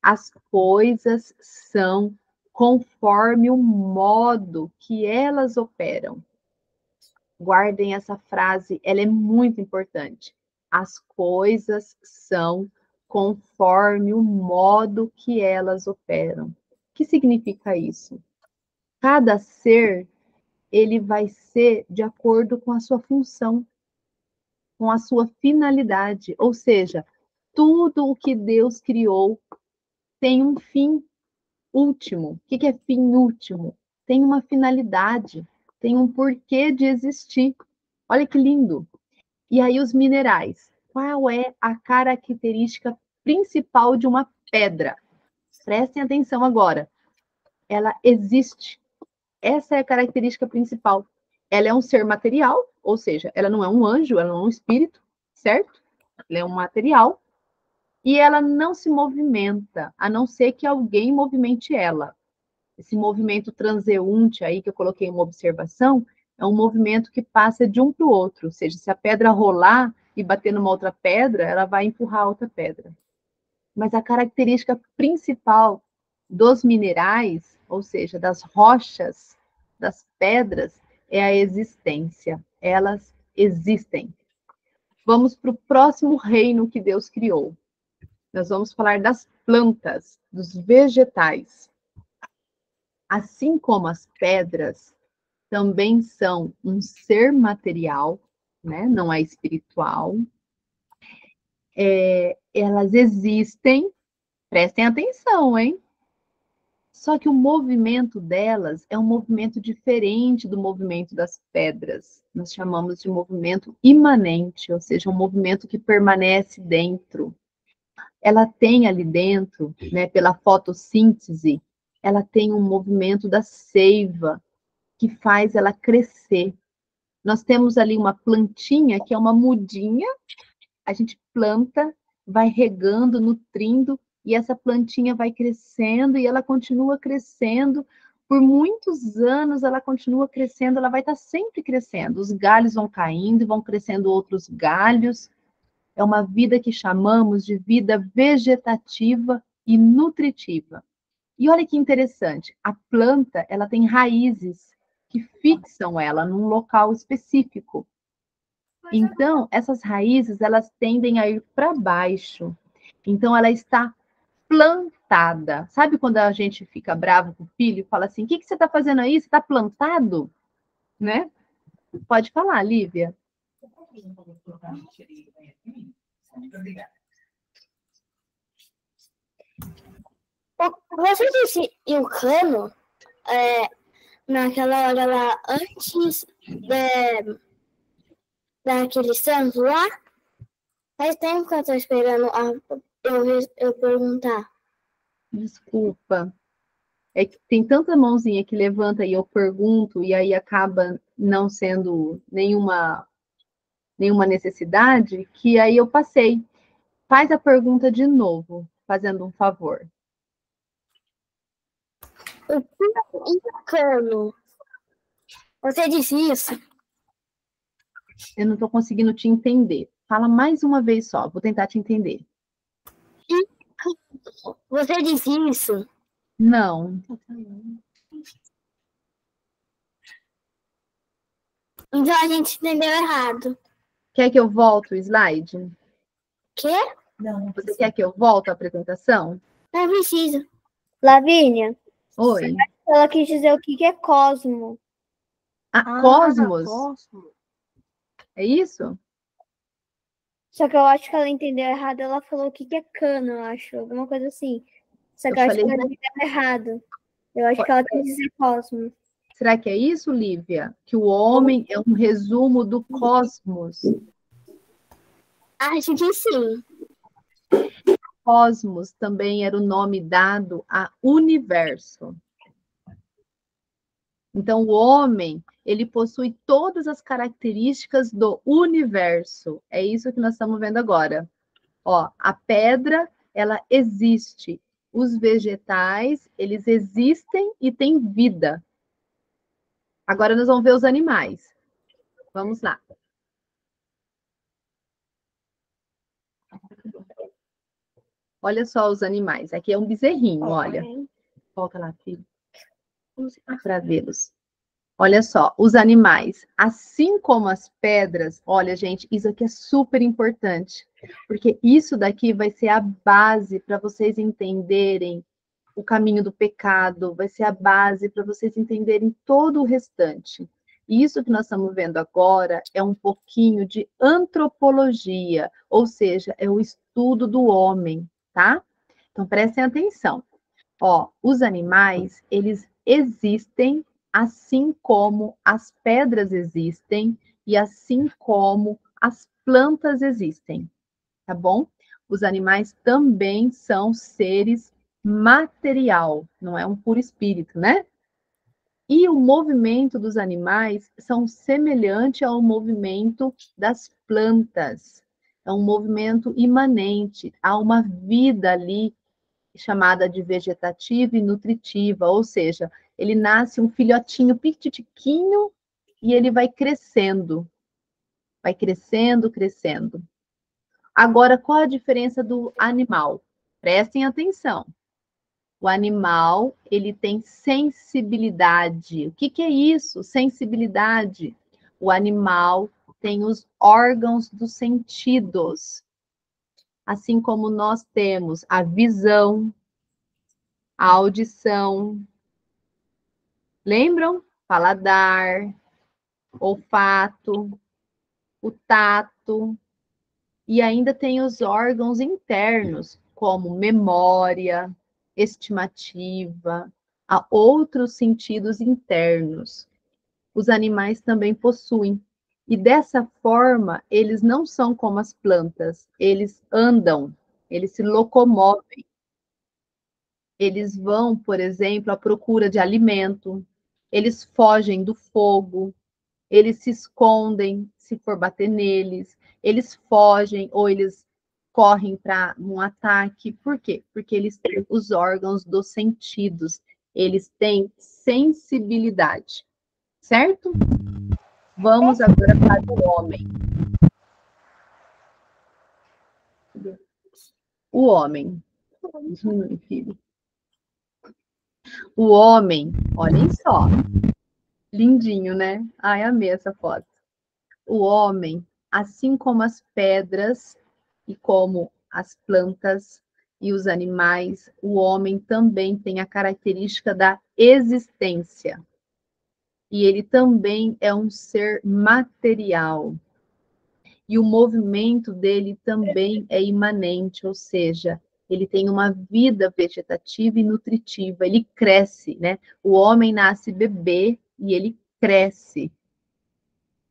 as coisas são conforme o modo que elas operam. Guardem essa frase, ela é muito importante. As coisas são conforme o modo que elas operam. O que significa isso? Cada ser, ele vai ser de acordo com a sua função, com a sua finalidade. Ou seja, tudo o que Deus criou tem um fim último. O que é fim último? Tem uma finalidade, tem um porquê de existir. Olha que lindo! E aí os minerais. Qual é a característica principal de uma pedra? Prestem atenção agora. Ela existe. Essa é a característica principal. Ela é um ser material, ou seja, ela não é um anjo, ela não é um espírito, certo? Ela é um material. E ela não se movimenta, a não ser que alguém movimente ela. Esse movimento transeunte aí, que eu coloquei uma observação, é um movimento que passa de um para o outro. Ou seja, se a pedra rolar e bater numa outra pedra, ela vai empurrar a outra pedra. Mas a característica principal dos minerais, ou seja, das rochas, das pedras, é a existência. Elas existem. Vamos para o próximo reino que Deus criou. Nós vamos falar das plantas, dos vegetais. Assim como as pedras também são um ser material, né? Não é espiritual. Elas existem, prestem atenção, hein? Só que o movimento delas é um movimento diferente do movimento das pedras. Nós chamamos de movimento imanente, ou seja, um movimento que permanece dentro. Ela tem ali dentro, né, pela fotossíntese, ela tem um movimento da seiva que faz ela crescer. Nós temos ali uma plantinha que é uma mudinha, a gente planta, vai regando, nutrindo, e essa plantinha vai crescendo e ela continua crescendo. Por muitos anos ela continua crescendo, ela vai estar sempre crescendo. Os galhos vão caindo e vão crescendo outros galhos. É uma vida que chamamos de vida vegetativa e nutritiva. E olha que interessante, a planta, ela tem raízes. que fixam ela num local específico. Então, essas raízes, elas tendem a ir para baixo. Então, ela está plantada. Sabe quando a gente fica bravo com o filho e fala assim, o que você está fazendo aí? Você está plantado? Né? Pode falar, Lívia. Você disse em um cano, naquela hora lá, antes daquele santo lá? Faz tempo que eu tô esperando eu perguntar. Desculpa. É que tem tanta mãozinha que levanta e eu pergunto, e aí acaba não sendo nenhuma necessidade, que aí eu passei. Faz a pergunta de novo, fazendo um favor. O cano. Você disse isso? Eu não estou conseguindo te entender. Fala mais uma vez só, vou tentar te entender. Você disse isso? Não. Então a gente entendeu errado. Quer que eu volte o slide? Quê? Você quer que eu volte a apresentação? Não precisa. Lavínia, Oi. ela quis dizer o que é cosmo. Cosmos. Cosmos. É isso? Só que eu acho que ela entendeu errado. Ela falou o que é cano, eu acho. Alguma coisa assim. Só que eu acho que ela entendeu errado. Eu acho que ela quis dizer cosmos. Será que é isso, Lívia? Que o homem é um resumo do cosmos. Acho que sim. Cosmos também era o nome dado a universo. Então, o homem, ele possui todas as características do universo. É isso que nós estamos vendo agora. Ó, a pedra, ela existe. Os vegetais, eles existem e têm vida. Agora nós vamos ver os animais. Vamos lá. Olha só os animais. Aqui é um bezerrinho, olha. Volta lá, filho. Para vê-los. Olha só, os animais, assim como as pedras, olha, gente, isso aqui é super importante, porque isso daqui vai ser a base para vocês entenderem o caminho do pecado, vai ser a base para vocês entenderem todo o restante. E isso que nós estamos vendo agora é um pouquinho de antropologia, ou seja, é o estudo do homem, tá? Então prestem atenção. Ó, os animais, eles existem assim como as pedras existem e assim como as plantas existem, tá bom? Os animais também são seres material, não é um puro espírito, né? E o movimento dos animais são semelhante ao movimento das plantas. É um movimento imanente, há uma vida ali chamada de vegetativa e nutritiva, ou seja, ele nasce um filhotinho pititiquinho e ele vai crescendo, crescendo. Agora, qual a diferença do animal? Prestem atenção. O animal, ele tem sensibilidade. O que é isso? Sensibilidade. O animal tem os órgãos dos sentidos. Assim como nós temos a visão, a audição. Lembram? Paladar, olfato, o tato. E ainda tem os órgãos internos, como memória, estimativa, há outros sentidos internos. Os animais também possuem. E dessa forma, eles não são como as plantas, eles andam, eles se locomovem. Eles vão, por exemplo, à procura de alimento, eles fogem do fogo, eles se escondem se for bater neles, eles fogem ou eles correm para um ataque. Por quê? Porque eles têm os órgãos dos sentidos, eles têm sensibilidade, certo? Vamos agora para o homem. O homem. Filho. O homem, olhem só, Lindinho, né? Ai, amei essa foto. O homem, assim como as pedras e como as plantas e os animais, o homem também tem a característica da existência. E ele também é um ser material. E o movimento dele também é imanente, ou seja, ele tem uma vida vegetativa e nutritiva, ele cresce, né? O homem nasce bebê e ele cresce.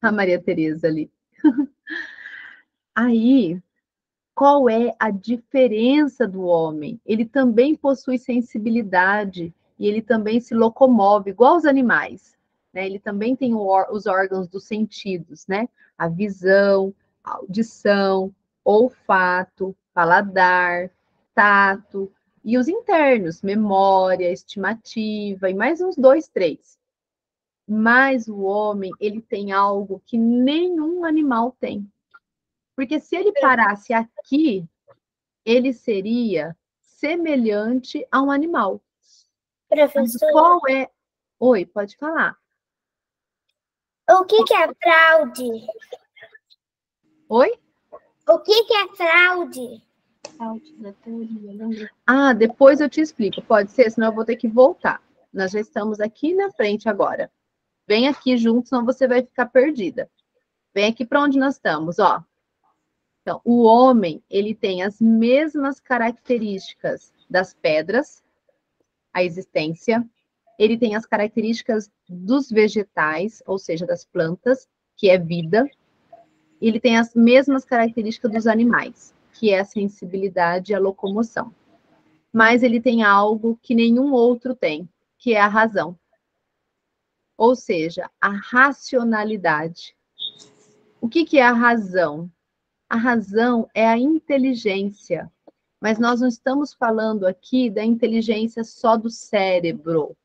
A Maria Tereza ali. Aí, qual é a diferença do homem? Ele também possui sensibilidade e ele também se locomove, igual os animais, né? Ele também tem os órgãos dos sentidos, né? A visão, a audição, olfato, paladar, tato e os internos, memória, estimativa e mais uns dois, três. Mas o homem, ele tem algo que nenhum animal tem. Porque se ele parasse aqui, ele seria semelhante a um animal. Mas Professor, qual é? Oi, pode falar. o que é fraude? Oi? O que é fraude? Ah, depois eu te explico. Pode ser, senão eu vou ter que voltar. Nós já estamos aqui na frente agora. Vem aqui junto, senão você vai ficar perdida. Vem aqui para onde nós estamos, ó. Então, o homem, ele tem as mesmas características das pedras, a existência. Ele tem as características dos vegetais, ou seja, das plantas, que é vida. Ele tem as mesmas características dos animais, que é a sensibilidade e a locomoção. Mas ele tem algo que nenhum outro tem, que é a razão. Ou seja, a racionalidade. O que é a razão? A razão é a inteligência. Mas nós não estamos falando aqui da inteligência só do cérebro.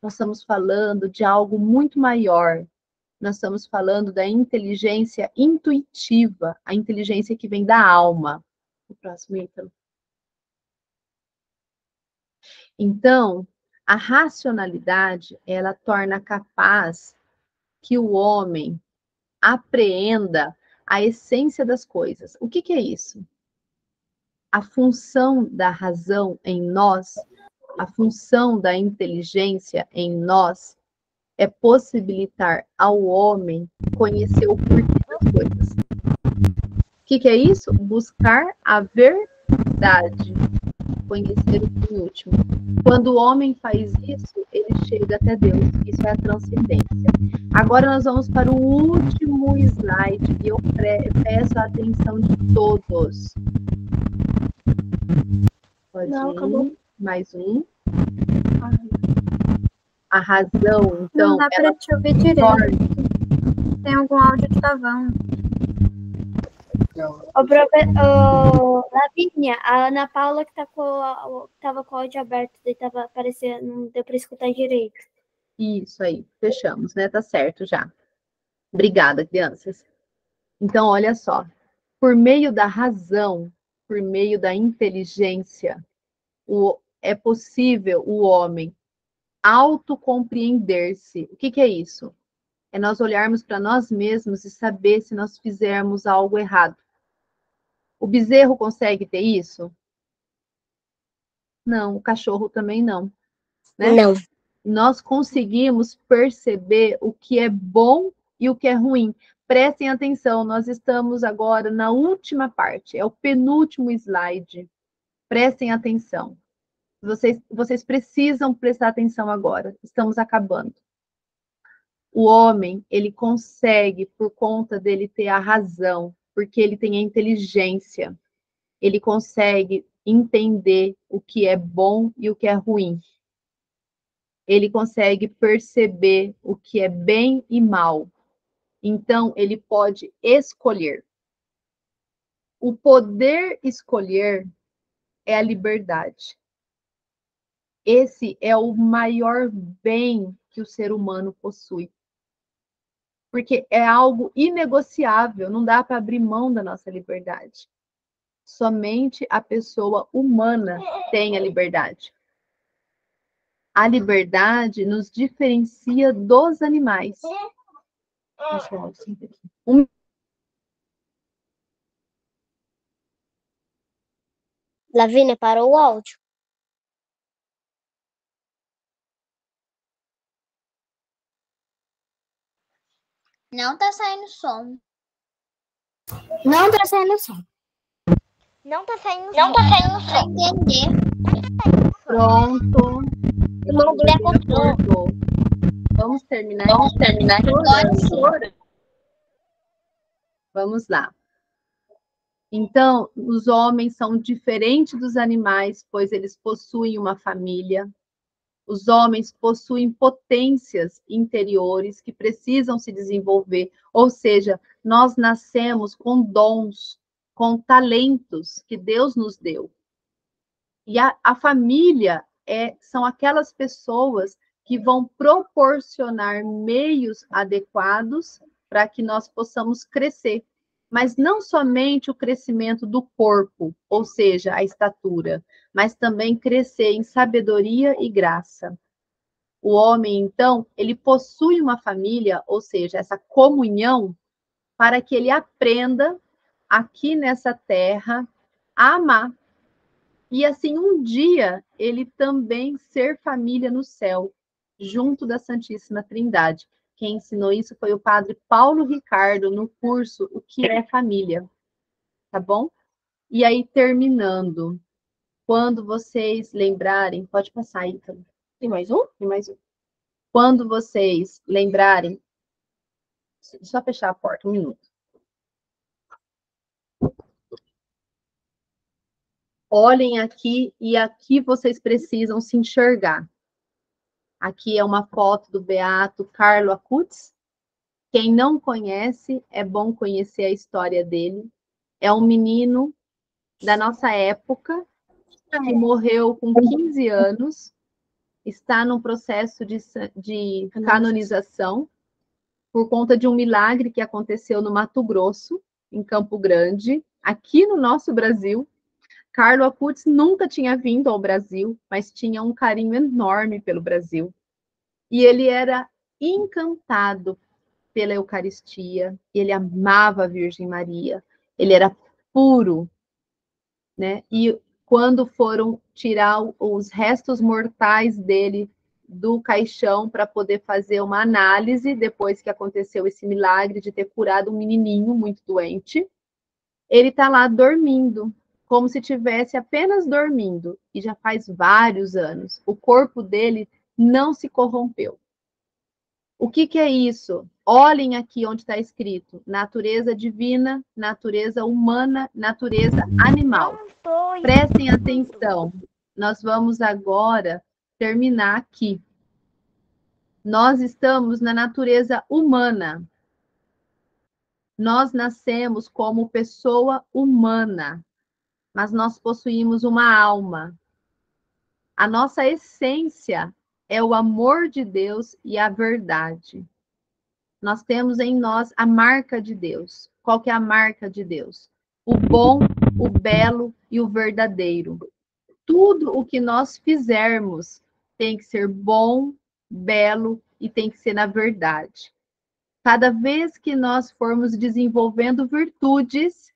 Nós estamos falando de algo muito maior. Nós estamos falando da inteligência intuitiva, a inteligência que vem da alma. O próximo, Ítalo. Então, a racionalidade, ela torna capaz que o homem apreenda a essência das coisas. O que é isso? A função da razão em nós, a função da inteligência em nós, é possibilitar ao homem conhecer o porquê das coisas. O que é isso? Buscar a verdade, conhecer o fim último. Quando o homem faz isso, ele chega até Deus. Isso é a transcendência. Agora nós vamos para o último slide e eu peço a atenção de todos. Pode ir. Acabou. Mais um. A razão, então, não dá para te ouvir direito. Tem algum áudio travando. Lavínia, a Ana Paula que tava com o áudio aberto, daí tava aparecendo, não deu para escutar direito. Isso aí, fechamos, né? Tá certo já. Obrigada, crianças. Então, olha só. Por meio da razão, por meio da inteligência, é possível o homem autocompreender-se. O que é isso? É nós olharmos para nós mesmos e saber se nós fizermos algo errado. O bezerro consegue ter isso? Não, o cachorro também não. Né? Não. Nós conseguimos perceber o que é bom e o que é ruim. Prestem atenção, nós estamos agora na última parte, é o penúltimo slide. Prestem atenção. Vocês precisam prestar atenção agora, estamos acabando. O homem, ele consegue, por conta dele ter a razão, porque ele tem a inteligência, ele consegue entender o que é bom e o que é ruim. Ele consegue perceber o que é bem e mal. Então, ele pode escolher. O poder escolher é a liberdade. Esse é o maior bem que o ser humano possui. Porque é algo inegociável, não dá para abrir mão da nossa liberdade. Somente a pessoa humana tem a liberdade. A liberdade nos diferencia dos animais. Lavínia, parou o áudio. Não tá saindo som. Não tá saindo som. Não tá saindo som. Pra entender. Pronto. Irmão do Cortou. Vamos terminar. Vamos lá. Então, os homens são diferentes dos animais, pois eles possuem uma família. Os homens possuem potências interiores que precisam se desenvolver, ou seja, nós nascemos com dons, com talentos que Deus nos deu. E a família são aquelas pessoas que vão proporcionar meios adequados para que nós possamos crescer. Mas não somente o crescimento do corpo, ou seja, a estatura, mas também crescer em sabedoria e graça. O homem, então, ele possui uma família, ou seja, essa comunhão, para que ele aprenda aqui nessa terra a amar. E assim, um dia, ele também ser família no céu, junto da Santíssima Trindade. Quem ensinou isso foi o padre Paulo Ricardo, no curso O que é Família. Tá bom? E aí, terminando, quando vocês lembrarem, pode passar aí, então. Tem mais um? Tem mais um. Quando vocês lembrarem, só fechar a porta, um minuto. Olhem aqui e aqui vocês precisam se enxergar. Aqui é uma foto do beato Carlo Acutis. Quem não conhece, é bom conhecer a história dele. É um menino da nossa época, que morreu com 15 anos, está num processo de canonização, por conta de um milagre que aconteceu no Mato Grosso, em Campo Grande, aqui no nosso Brasil. Carlo Acutis nunca tinha vindo ao Brasil, mas tinha um carinho enorme pelo Brasil. E ele era encantado pela Eucaristia, ele amava a Virgem Maria, ele era puro, né? E quando foram tirar os restos mortais dele do caixão para poder fazer uma análise, depois que aconteceu esse milagre de ter curado um menininho muito doente, ele está lá dormindo, como se tivesse apenas dormindo, e já faz vários anos. O corpo dele não se corrompeu. O que é isso? Olhem aqui onde está escrito: natureza divina, natureza humana, natureza animal. Prestem atenção. Nós vamos agora terminar aqui. Nós estamos na natureza humana. Nós nascemos como pessoa humana, mas nós possuímos uma alma. A nossa essência é o amor de Deus e a verdade. Nós temos em nós a marca de Deus. Qual que é a marca de Deus? O bom, o belo e o verdadeiro. Tudo o que nós fizermos tem que ser bom, belo e tem que ser na verdade. Cada vez que nós formos desenvolvendo virtudes,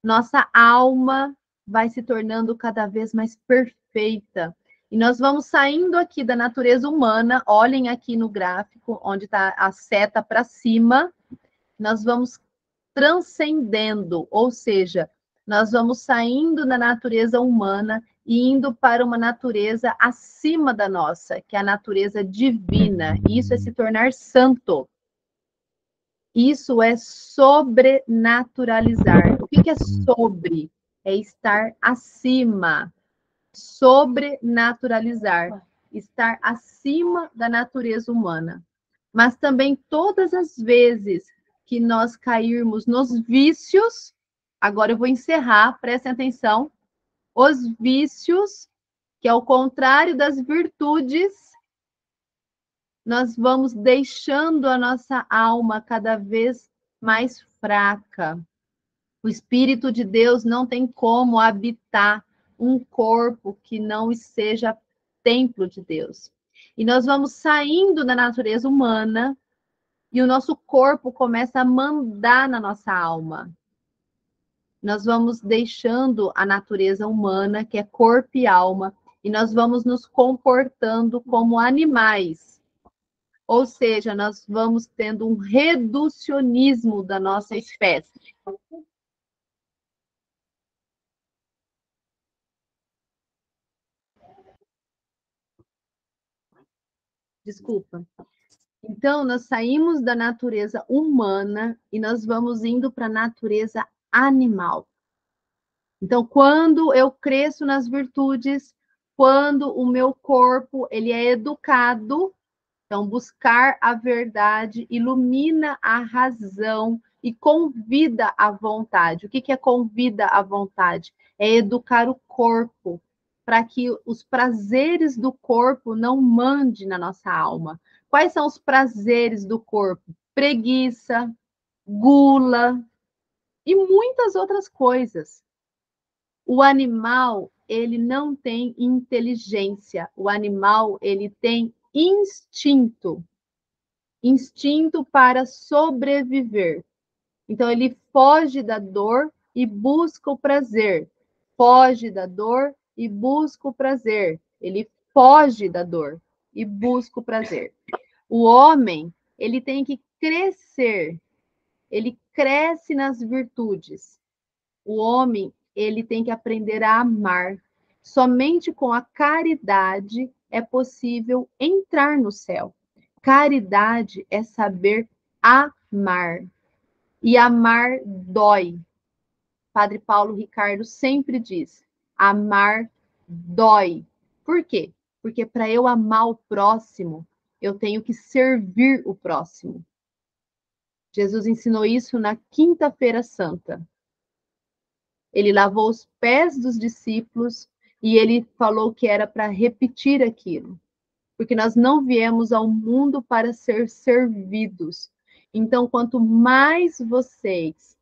nossa alma vai se tornando cada vez mais perfeita. E nós vamos saindo aqui da natureza humana, olhem aqui no gráfico, onde está a seta para cima, nós vamos transcendendo, ou seja, nós vamos saindo da natureza humana e indo para uma natureza acima da nossa, que é a natureza divina. Isso é se tornar santo. Isso é sobrenaturalizar. O que é sobre? É estar acima. Sobrenaturalizar. Estar acima da natureza humana. Mas também todas as vezes que nós cairmos nos vícios, agora eu vou encerrar, prestem atenção, os vícios, que é o contrário das virtudes, nós vamos deixando a nossa alma cada vez mais fraca. O Espírito de Deus não tem como habitar um corpo que não seja templo de Deus. E nós vamos saindo da natureza humana e o nosso corpo começa a mandar na nossa alma. Nós vamos deixando a natureza humana, que é corpo e alma, e nós vamos nos comportando como animais. Ou seja, nós vamos tendo um reducionismo da nossa espécie. Desculpa. Então, nós saímos da natureza humana e nós vamos indo para a natureza animal. Então, quando eu cresço nas virtudes, quando o meu corpo ele é educado, então buscar a verdade ilumina a razão e convida a vontade. O que é convida a vontade? É educar o corpo para que os prazeres do corpo não mandem na nossa alma. Quais são os prazeres do corpo? Preguiça, gula e muitas outras coisas. O animal, ele não tem inteligência. O animal, ele tem instinto. Instinto para sobreviver. Então, ele foge da dor e busca o prazer. Foge da dor e busca o prazer. Ele foge da dor e busca o prazer. O homem, ele tem que crescer. Ele cresce nas virtudes. O homem, ele tem que aprender a amar. Somente com a caridade é possível entrar no céu. Caridade é saber amar. E amar dói. Padre Paulo Ricardo sempre diz: amar dói. Por quê? Porque para eu amar o próximo, eu tenho que servir o próximo. Jesus ensinou isso na Quinta-feira Santa. Ele lavou os pés dos discípulos e ele falou que era para repetir aquilo. Porque nós não viemos ao mundo para ser servidos. Então, quanto mais vocês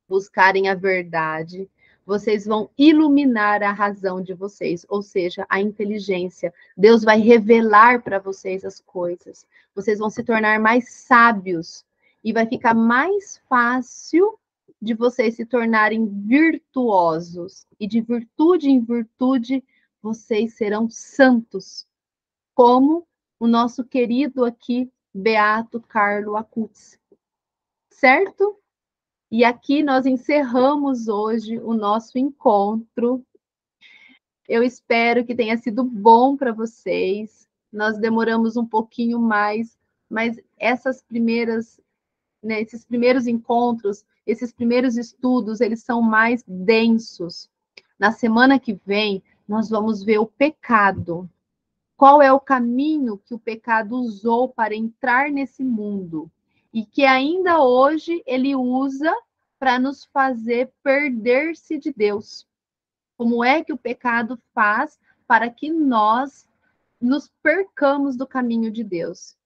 buscarem a verdade, vocês vão iluminar a razão de vocês, ou seja, a inteligência. Deus vai revelar para vocês as coisas. Vocês vão se tornar mais sábios e vai ficar mais fácil de vocês se tornarem virtuosos. E de virtude em virtude, vocês serão santos, como o nosso querido aqui, Beato Carlo Acutis. Certo? E aqui nós encerramos hoje o nosso encontro. Eu espero que tenha sido bom para vocês. Nós demoramos um pouquinho mais, mas essas primeiras, né, esses primeiros encontros, esses primeiros estudos, eles são mais densos. Na semana que vem, nós vamos ver o pecado. Qual é o caminho que o pecado usou para entrar nesse mundo? E que ainda hoje ele usa para nos fazer perder-se de Deus. Como é que o pecado faz para que nós nos percamos do caminho de Deus?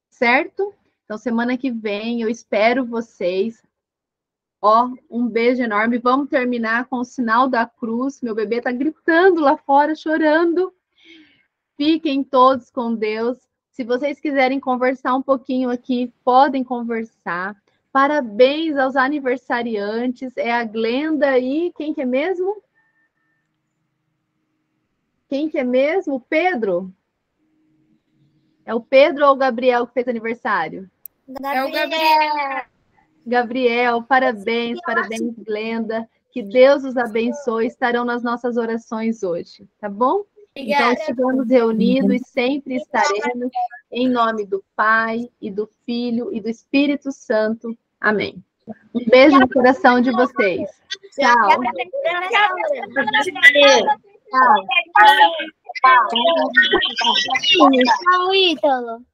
Certo? Então, semana que vem, eu espero vocês. Ó, um beijo enorme. Vamos terminar com o sinal da cruz. Meu bebê está gritando lá fora, chorando. Fiquem todos com Deus. Se vocês quiserem conversar um pouquinho aqui, podem conversar. Parabéns aos aniversariantes. É a Glenda e quem que é mesmo? Quem que é mesmo? O Pedro? É o Pedro ou o Gabriel que fez aniversário? É o Gabriel. Gabriel, parabéns, parabéns, Glenda. Que Deus os abençoe. Estarão nas nossas orações hoje, tá bom? Então, estivemos reunidos e sempre estaremos em nome do Pai, e do Filho, e do Espírito Santo. Amém. Um beijo no coração de vocês. Tchau. Tchau, Ítalo.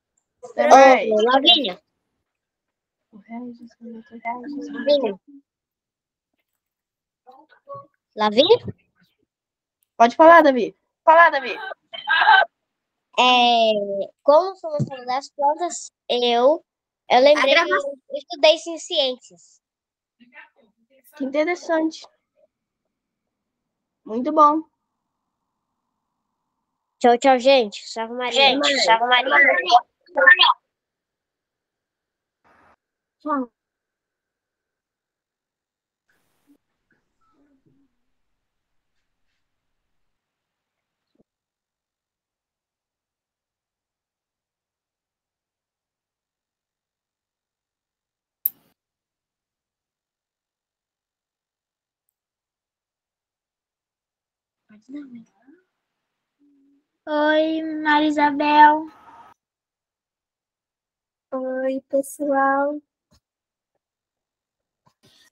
Lavínia. Lavínia? Pode falar, Davi. Como solução das plantas, eu lembrei que eu estudei em ciências. Que interessante. Muito bom. Tchau, tchau, gente. Salve Maria. Salve Maria. Tchau. Oi, Maria Isabel. Oi, pessoal.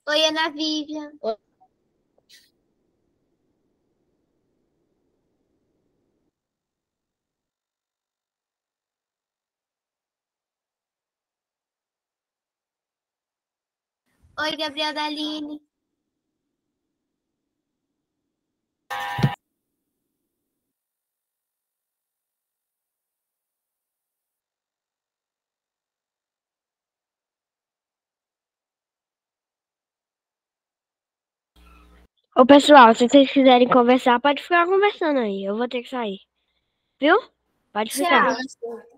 Oi, Ana Vivian. Oi, Gabriel Daline. Ô, pessoal, se vocês quiserem conversar, pode ficar conversando aí. Eu vou ter que sair. Viu? Pode ficar. Tchau.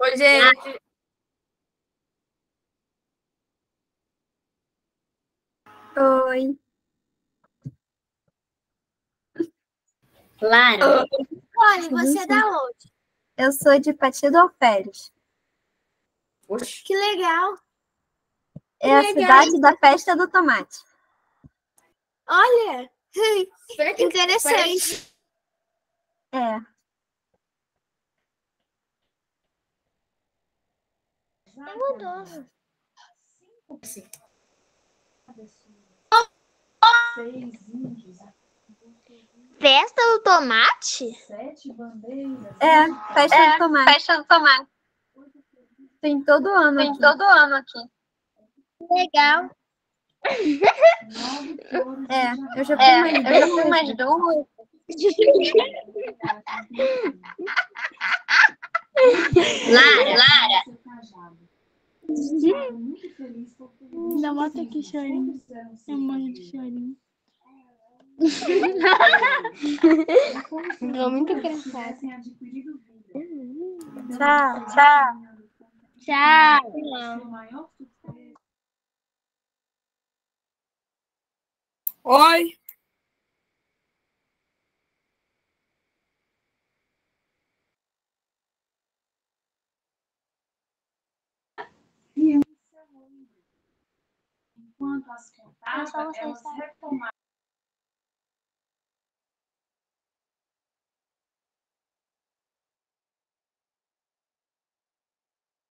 Oi, gente. Oi. Lara. Oi, você é da onde? Eu sou de Pati do Alferes. Que legal. É a legal. cidade da festa do tomate. Olha, interessante. É. Mudou. Festa do tomate? É, festa do tomate. Festa do tomate. Tem todo ano Tem aqui. todo ano aqui. Legal. É, eu já fui mais Eu já fui duas. mais duas. Lara. Ainda bota aqui chorinho. Eu morro de chorinho. Ficou muito engraçado. Tchau. Oi. Enquanto as contadas, elas retomaram.